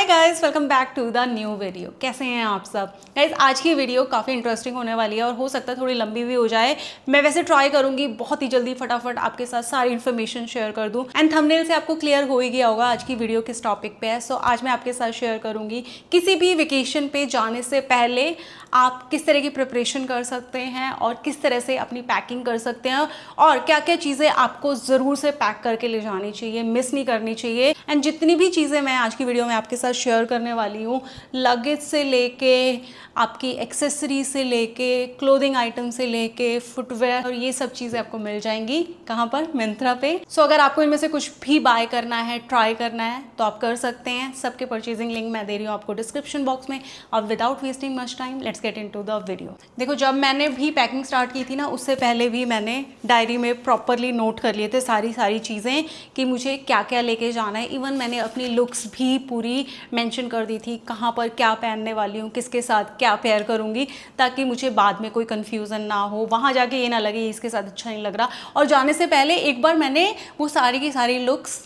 Hi guys, welcome back to the new video. कैसे हैं आप सब गाइस? आज की वीडियो काफ़ी इंटरेस्टिंग होने वाली है और हो सकता है थोड़ी लंबी भी हो जाए। मैं वैसे ट्राई करूंगी बहुत ही जल्दी फटाफट आपके साथ सारी इन्फॉर्मेशन शेयर कर दूं। एंड थंबनेल से आपको क्लियर हो ही गया होगा आज की वीडियो किस टॉपिक पे है। सो आज मैं आपके साथ शेयर करूंगी किसी भी वेकेशन पे जाने से पहले आप किस तरह की प्रिपरेशन कर सकते हैं और किस तरह से अपनी पैकिंग कर सकते हैं और क्या क्या चीज़ें आपको ज़रूर से पैक करके ले जानी चाहिए, मिस नहीं करनी चाहिए। एंड जितनी भी चीज़ें मैं आज की वीडियो में आपके साथ शेयर करने वाली हूँ, लगेज से लेके आपकी एक्सेसरी से लेके क्लोथिंग आइटम से लेके फुटवेयर, और ये सब चीज़ें आपको मिल जाएंगी कहाँ पर? मिंत्रा पे। सो अगर आपको इनमें से कुछ भी बाय करना है, ट्राई करना है तो आप कर सकते हैं। सबके परचेजिंग लिंक मैं दे रही हूँ आपको डिस्क्रिप्शन बॉक्स में। और without wasting much time let's get into the video. देखो, जब मैंने भी पैकिंग स्टार्ट की थी ना, उससे पहले भी मैंने डायरी में प्रॉपरली नोट कर लिए थे सारी चीज़ें कि मुझे क्या क्या लेके जाना है। इवन मैंने अपनी लुक्स भी पूरी मेंशन कर दी थी, कहाँ पर क्या पहनने वाली हूँ, किसके साथ क्या पेयर करूँगी, ताकि मुझे बाद में कोई कन्फ्यूज़न ना हो, वहाँ जाके ये ना लगे इसके साथ अच्छा नहीं लग रहा। और जाने से पहले एक बार मैंने वो सारी की सारी लुक्स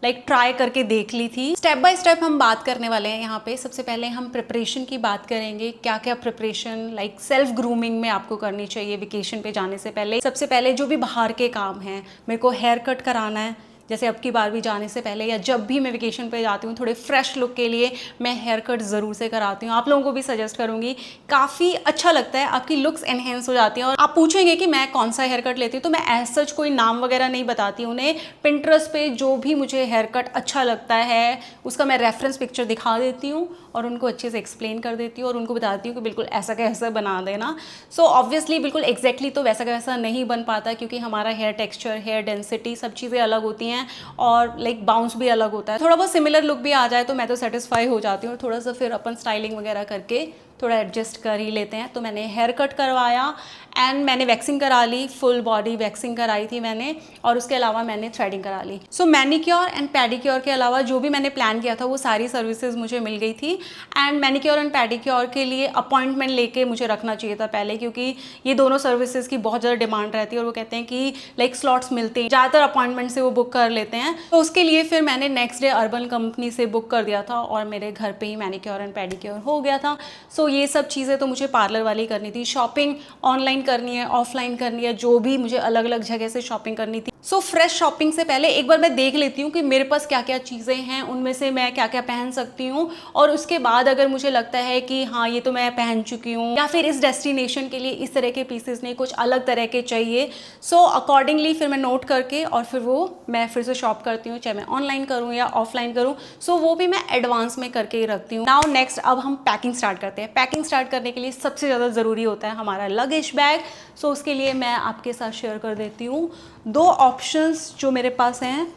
ट्राई करके देख ली थी। स्टेप बाय स्टेप हम बात करने वाले हैं यहाँ पे। सबसे पहले हम प्रिपरेशन की बात करेंगे, क्या क्या प्रिपरेशन सेल्फ ग्रूमिंग में आपको करनी चाहिए वेकेशन पे जाने से पहले। सबसे पहले जो भी बाहर के काम हैं, मेरे को हेयर कट कराना है, जैसे अब की बार भी जाने से पहले या जब भी मैं वेकेशन पे जाती हूँ, थोड़े फ्रेश लुक के लिए मैं हेयर कट ज़रूर से कराती हूँ। आप लोगों को भी सजेस्ट करूँगी, काफ़ी अच्छा लगता है, आपकी लुक्स एनहेंस हो जाती हैं। और आप पूछेंगे कि मैं कौन सा हेयर कट लेती हूँ, तो मैं एज सच कोई नाम वगैरह नहीं बताती हूँ उन्हें। पिंटरेस्ट पे जो भी मुझे हेयर कट अच्छा लगता है उसका मैं रेफरेंस पिक्चर दिखा देती हूँ और उनको अच्छे से एक्सप्लेन कर देती हूँ और उनको बताती हूँ कि बिल्कुल ऐसा का ऐसा बना देना। सो ऑब्वियसली बिल्कुल एग्जैक्टली तो वैसा का वैसा नहीं बन पाता, क्योंकि हमारा हेयर टेक्सचर, हेयर डेंसिटी, सब चीज़ें अलग होती हैं और बाउंस भी अलग होता है। थोड़ा बहुत सिमिलर लुक भी आ जाए तो मैं तो सेटिस्फाई हो जाती हूँ। थोड़ा सा फिर अपन स्टाइलिंग वगैरह करके थोड़ा एडजस्ट कर ही लेते हैं। तो मैंने हेयर कट करवाया एंड मैंने वैक्सिंग करा ली, फुल बॉडी वैक्सिंग कराई थी मैंने, और उसके अलावा मैंने थ्रेडिंग करा ली। सो मैनिक्योर एंड पेडिक्योर के अलावा जो भी मैंने प्लान किया था वो सारी सर्विसेज मुझे मिल गई थी। एंड मैनिक्योर एंड पेडिक्योर के लिए अपॉइंटमेंट लेके मुझे रखना चाहिए था पहले, क्योंकि ये दोनों सर्विसेज की बहुत ज़्यादा डिमांड रहती है और वो कहते हैं कि स्लॉट्स मिलते हैं, ज़्यादातर अपॉइंटमेंट से वो बुक कर लेते हैं। तो उसके लिए फिर मैंने नेक्स्ट डे अर्बन कंपनी से बुक कर दिया था और मेरे घर पे ही मैनिक्योर एंड पेडिक्योर हो गया था। सो ये सब चीज़ें तो मुझे पार्लर वाली करनी थी। शॉपिंग ऑनलाइन करनी है, ऑफलाइन करनी है, जो भी मुझे अलग अलग जगह से शॉपिंग करनी थी। सो फ्रेश शॉपिंग से पहले एक बार मैं देख लेती हूँ कि मेरे पास क्या क्या चीज़ें हैं, उनमें से मैं क्या क्या पहन सकती हूँ। और उसके बाद अगर मुझे लगता है कि हाँ ये तो मैं पहन चुकी हूँ, या फिर इस डेस्टिनेशन के लिए इस तरह के पीसेस नहीं, कुछ अलग तरह के चाहिए, सो अकॉर्डिंगली फिर मैं नोट करके और फिर वो मैं फिर से शॉप करती हूँ, चाहे मैं ऑनलाइन करूँ या ऑफलाइन करूँ। सो वो भी मैं एडवांस में करके ही रखती हूँ। नाउ नेक्स्ट, अब हम पैकिंग स्टार्ट करते हैं। पैकिंग स्टार्ट करने के लिए सबसे ज़्यादा ज़रूरी होता है हमारा लगेज बैग। सो उसके लिए मैं आपके साथ शेयर कर देती हूँ दो ऑप्शंस जो मेरे पास हैं।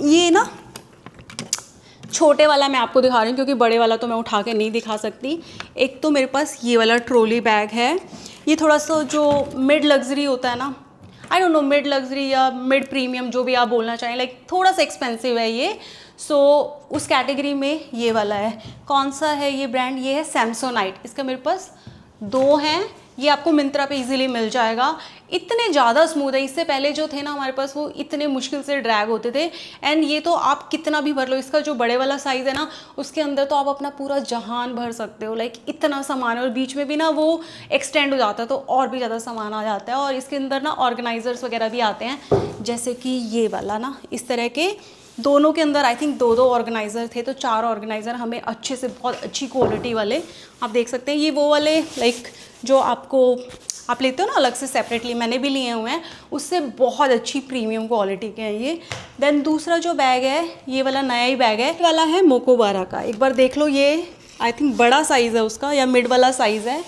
ये ना छोटे वाला मैं आपको दिखा रही हूँ, क्योंकि बड़े वाला तो मैं उठा के नहीं दिखा सकती। एक तो मेरे पास ये वाला ट्रॉली बैग है। ये थोड़ा सा जो मिड लग्जरी होता है ना, I don't know, mid luxury या मिड प्रीमियम, जो भी आप बोलना चाहें, थोड़ा सा एक्सपेंसिव है ये। सो उस कैटेगरी में ये वाला है। कौन सा है ये ब्रांड? ये है सैमसोनाइट। इसका मेरे पास दो हैं, ये आपको मिंत्रा पे इजीली मिल जाएगा। इतने ज़्यादा स्मूथ है। इससे पहले जो थे ना हमारे पास, वो इतने मुश्किल से ड्रैग होते थे। एंड ये तो आप कितना भी भर लो, इसका जो बड़े वाला साइज़ है ना, उसके अंदर तो आप अपना पूरा जहान भर सकते हो। इतना सामान है, और बीच में भी ना वो एक्सटेंड हो जाता है तो और भी ज़्यादा सामान आ जाता है। और इसके अंदर ना ऑर्गेनाइजर्स वगैरह भी आते हैं, जैसे कि ये वाला ना, इस तरह के दोनों के अंदर आई थिंक दो ऑर्गेनाइज़र थे, तो 4 ऑर्गेनाइज़र हमें अच्छे से, बहुत अच्छी क्वालिटी वाले आप देख सकते हैं। ये वो वाले जो आप लेते हो ना अलग से सेपरेटली, मैंने भी लिए हुए हैं, उससे बहुत अच्छी प्रीमियम क्वालिटी के हैं ये। देन दूसरा जो बैग है, ये वाला नया ही बैग है, वाला है मोकोबारा का। एक बार देख लो, ये आई थिंक बड़ा साइज़ है उसका, या मिड वाला साइज़ है।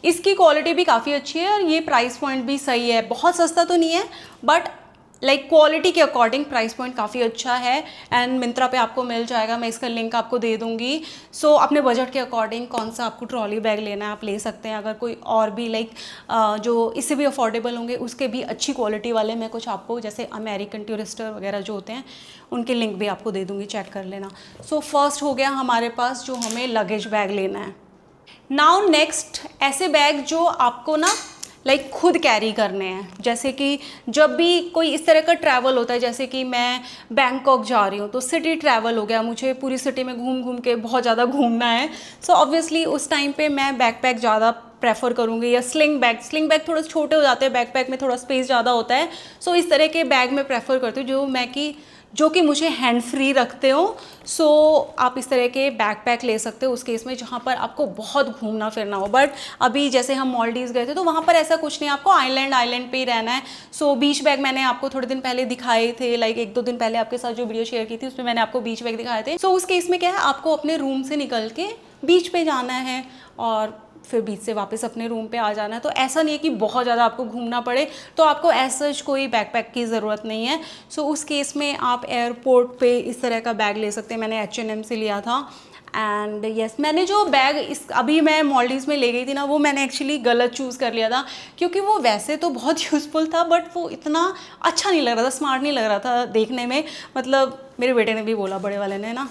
इसकी क्वालिटी भी काफ़ी अच्छी है और ये प्राइस पॉइंट भी सही है। बहुत सस्ता तो नहीं है, बट क्वालिटी के अकॉर्डिंग प्राइस पॉइंट काफ़ी अच्छा है। एंड मिंत्रा पे आपको मिल जाएगा, मैं इसका लिंक आपको दे दूँगी। सो अपने बजट के अकॉर्डिंग कौन सा आपको ट्रॉली बैग लेना है आप ले सकते हैं। अगर कोई और भी जो इससे भी अफोर्डेबल होंगे, उसके भी अच्छी क्वालिटी वाले मैं कुछ आपको, जैसे अमेरिकन टूरिस्टर वगैरह जो होते हैं, उनके लिंक भी आपको दे दूँगी, चेक कर लेना। सो फर्स्ट हो गया हमारे पास जो हमें लगेज बैग लेना है। नाउ नेक्स्ट, ऐसे बैग जो आपको ना लाइक खुद कैरी करने हैं। जैसे कि जब भी कोई इस तरह का ट्रैवल होता है, जैसे कि मैं बैंकॉक जा रही हूँ तो सिटी ट्रैवल हो गया, मुझे पूरी सिटी में घूम घूम के बहुत ज़्यादा घूमना है। सो ऑब्वियसली उस टाइम पे मैं बैकपैक ज़्यादा प्रेफर करूँगी, या स्लिंग बैग थोड़े छोटे हो जाते हैं, बैकपैक में थोड़ा स्पेस ज़्यादा होता है। सो इस तरह के बैग मैं प्रेफर करती हूँ जो कि मुझे हैंड फ्री रखते हो। सो आप इस तरह के बैकपैक ले सकते हो उस केस में जहाँ पर आपको बहुत घूमना फिरना हो। बट अभी जैसे हम मालदीव्स गए थे तो वहाँ पर ऐसा कुछ नहीं, आपको आइलैंड पे ही रहना है। सो बीच बैग मैंने आपको थोड़े दिन पहले दिखाए थे, लाइक 1-2 दिन पहले आपके साथ जो वीडियो शेयर की थी उसमें मैंने आपको बीच बैग दिखाए थे। सो उस केस में क्या है, आपको अपने रूम से निकल के बीच पे जाना है और फिर बीच से वापस अपने रूम पे आ जाना है। तो ऐसा नहीं है कि बहुत ज़्यादा आपको घूमना पड़े, तो आपको ऐसा कोई बैकपैक की ज़रूरत नहीं है। सो उस केस में आप एयरपोर्ट पे इस तरह का बैग ले सकते हैं। मैंने H&M से लिया था। एंड यस, मैंने जो बैग अभी मैं मालदीव्स में ले गई थी ना, वो मैंने एक्चुअली गलत चूज़ कर लिया था, क्योंकि वो वैसे तो बहुत यूज़फुल था बट वो इतना अच्छा नहीं लग रहा था, स्मार्ट नहीं लग रहा था देखने में। मतलब मेरे बेटे ने भी बोला, बड़े वाले ने ना,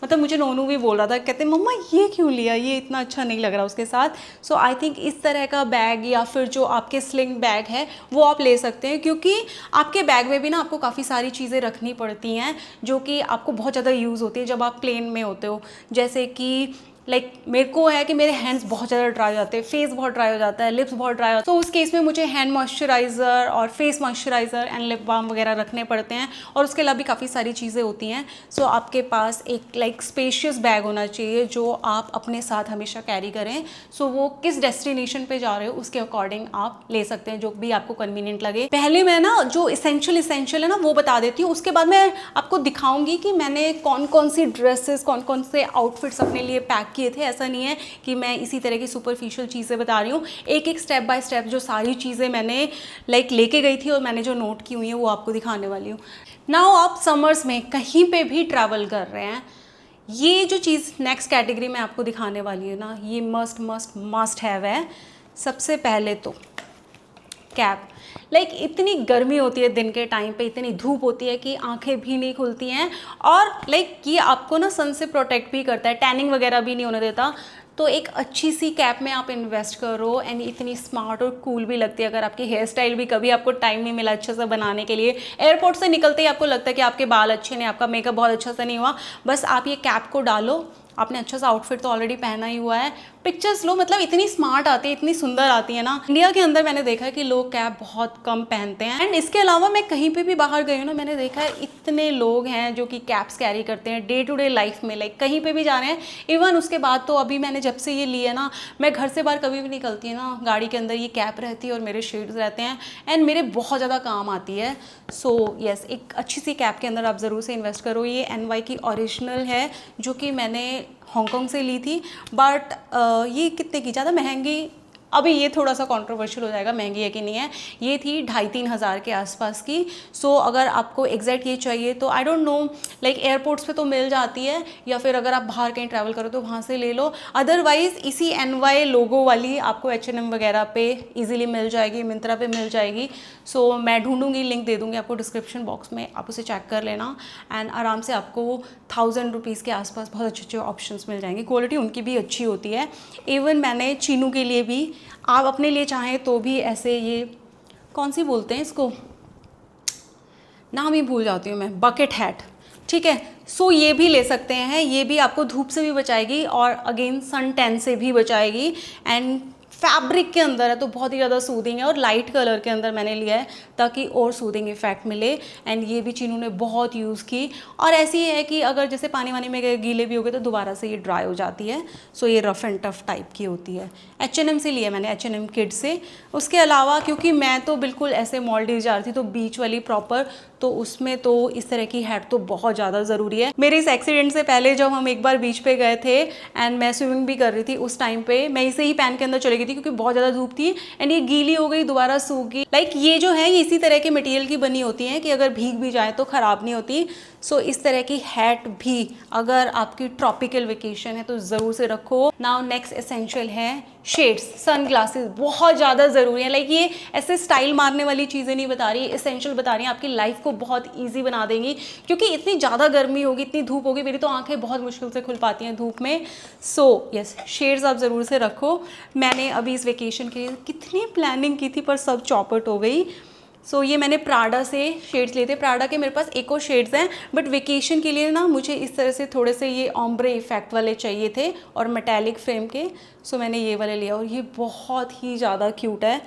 मतलब मुझे नोनू भी बोल रहा था, कहते मम्मा ये क्यों लिया, ये इतना अच्छा नहीं लग रहा उसके साथ। सो आई थिंक इस तरह का बैग या फिर जो आपके स्लिंग बैग है वो आप ले सकते हैं, क्योंकि आपके बैग में भी ना आपको काफ़ी सारी चीज़ें रखनी पड़ती हैं जो कि आपको बहुत ज़्यादा यूज़ होती है जब आप प्लेन में होते हो। जैसे कि लाइक मेरे को है कि मेरे हैंड्स बहुत ज़्यादा ड्राई हो जाते हैं, फेस बहुत ड्राई हो जाता है, लिप्स बहुत ड्राई हो, तो उस केस में मुझे हैंड मॉइस्चराइज़र और face moisturiser and lip balm वगैरह रखने पड़ते हैं। और उसके अलावा भी काफ़ी सारी चीज़ें होती हैं। सो आपके पास एक लाइक स्पेशियस बैग होना चाहिए जो आप अपने साथ हमेशा कैरी करें। सो वो किस डेस्टिनेशन पे जा रहे हो उसके अकॉर्डिंग आप ले सकते हैं, जो भी आपको कन्वीनियंट लगे। पहले मैं ना जो इसेंशियल है ना वो बता देती हूँ, उसके बाद मैं आपको दिखाऊंगी कि मैंने कौन कौन सी ड्रेसेस, कौन कौन से आउटफिट्स अपने लिए पैक किए थे। ऐसा नहीं है कि मैं इसी तरह की सुपरफिशियल चीज़ें बता रही हूँ, एक एक स्टेप बाय स्टेप जो सारी चीज़ें मैंने लाइक लेके गई थी और मैंने जो नोट की हुई है वो आपको दिखाने वाली हूँ। नाउ आप समर्स में कहीं पे भी ट्रैवल कर रहे हैं, ये जो चीज़ नेक्स्ट कैटेगरी में आपको दिखाने वाली है ना, ये मस्ट हैव है। सबसे पहले तो कैप। लाइक इतनी गर्मी होती है दिन के टाइम पे, इतनी धूप होती है कि आंखें भी नहीं खुलती हैं, और लाइक ये आपको ना सन से प्रोटेक्ट भी करता है, टैनिंग वगैरह भी नहीं होने देता। तो एक अच्छी सी कैप में आप इन्वेस्ट करो, एंड इतनी स्मार्ट और कूल भी लगती है। अगर आपकी हेयर स्टाइल भी कभी आपको टाइम नहीं मिला अच्छे से बनाने के लिए, एयरपोर्ट से निकलते ही आपको लगता है कि आपके बाल अच्छे नहीं, आपका मेकअप बहुत अच्छा से नहीं हुआ, बस आप ये कैप को डालो, आपने अच्छा सा आउटफिट तो ऑलरेडी पहना ही हुआ है, पिक्चर्स लो, मतलब इतनी स्मार्ट आती है, इतनी सुंदर आती है ना। इंडिया के अंदर मैंने देखा है कि लोग कैप बहुत कम पहनते हैं। एंड इसके अलावा मैं कहीं पे भी बाहर गई हूँ ना, मैंने देखा है इतने लोग हैं जो कि कैप्स कैरी करते हैं डे टू डे लाइफ में, लाइक कहीं पे भी जा रहे हैं। इवन उसके बाद तो अभी मैंने जब से ये लिया ना, मैं घर से बाहर कभी भी निकलती है ना, गाड़ी के अंदर ये कैप रहती है और मेरे शेड्स रहते हैं, एंड मेरे बहुत ज़्यादा काम आती है। सो यस, एक अच्छी सी कैप के अंदर आप ज़रूर से इन्वेस्ट करो। ये NY की ओरिजिनल है, जो कि मैंने हांगकांग से ली थी। बट ये कितने की, ज़्यादा महंगी, अभी ये थोड़ा सा कंट्रोवर्शियल हो जाएगा महंगी है कि नहीं है, ये थी 2,500-3 हज़ार के आसपास की। सो अगर आपको एग्जैक्ट ये चाहिए तो I don't know, like airports पे तो मिल जाती है, या फिर अगर आप बाहर कहीं ट्रैवल करो तो वहाँ से ले लो। अदरवाइज़ इसी NY लोगो वाली आपको H&M वगैरह पे इजीली मिल जाएगी, मिंत्रा पे मिल जाएगी। सो मैं ढूंढूंगी, लिंक दे दूँगी आपको डिस्क्रिप्शन बॉक्स में, आप उसे चेक कर लेना। एंड आराम से आपको 1000 रुपीज़ के आसपास बहुत अच्छे अच्छे ऑप्शंस मिल जाएंगे, क्वालिटी उनकी भी अच्छी होती है। इवन मैंने चीनू के लिए भी, आप अपने लिए चाहें तो भी ऐसे, ये कौन सी बोलते हैं इसको, नाम ही भूल जाती हूँ मैं, बकेट हैट, ठीक है। सो ये भी ले सकते हैं, ये भी आपको धूप से भी बचाएगी और अगेन सन टैन से भी बचाएगी। एंड फैब्रिक के अंदर है तो बहुत ही ज़्यादा सूदिंग है, और लाइट कलर के अंदर मैंने लिया है ताकि और सूदिंग इफेक्ट मिले। एंड ये भी चीनू ने बहुत यूज़ की, और ऐसी है कि अगर जैसे पानी वानी में गीले भी हो गए तो दोबारा से ये ड्राई हो जाती है। सो ये रफ एंड टफ टाइप की होती है। H&M से लिया मैंने, H&M किड्स से। उसके अलावा क्योंकि मैं तो बिल्कुल ऐसे मालदीव जा रही थी तो बीच वाली प्रॉपर, तो उसमें तो इस तरह की हैट तो बहुत ज़्यादा ज़रूरी है। मेरे इस एक्सीडेंट से पहले जब हम एक बार बीच पे गए थे एंड मैं स्विमिंग भी कर रही थी, उस टाइम पे मैं इसे ही पहन के अंदर चली गई थी क्योंकि बहुत ज़्यादा धूप थी, एंड ये गीली हो गई, दोबारा सूख गई। लाइक ये जो है ये इसी तरह के मटेरियल की बनी होती हैं कि अगर भीग भी जाए तो ख़राब नहीं होती। सो इस तरह की हैट भी अगर आपकी ट्रॉपिकल वेकेशन है तो ज़रूर से रखो। नाउ नेक्स्ट एसेंशियल है शेड्स, सन ग्लासेस बहुत ज़्यादा ज़रूरी है। लाइक ये ऐसे स्टाइल मारने वाली चीज़ें नहीं बता रही, एसेंशियल बता रही हैं, आपकी लाइफ को बहुत ईजी बना देंगी, क्योंकि इतनी ज़्यादा गर्मी होगी, इतनी धूप होगी, मेरी तो आंखें बहुत मुश्किल से खुल पाती हैं धूप में। सो यस, शेड्स आप ज़रूर से रखो। मैंने अभी इस वेकेशन के लिए कितनी प्लानिंग की थी पर सब चौपट हो गई। सो ये मैंने प्राडा से शेड्स लिए थे। प्राडा के मेरे पास एक और शेड्स हैं, बट वेकेशन के लिए ना मुझे इस तरह से थोड़े से ये ऑम्ब्रे इफेक्ट वाले चाहिए थे और मेटालिक फ्रेम के। सो मैंने ये वाले लिया और ये बहुत ही ज़्यादा क्यूट है,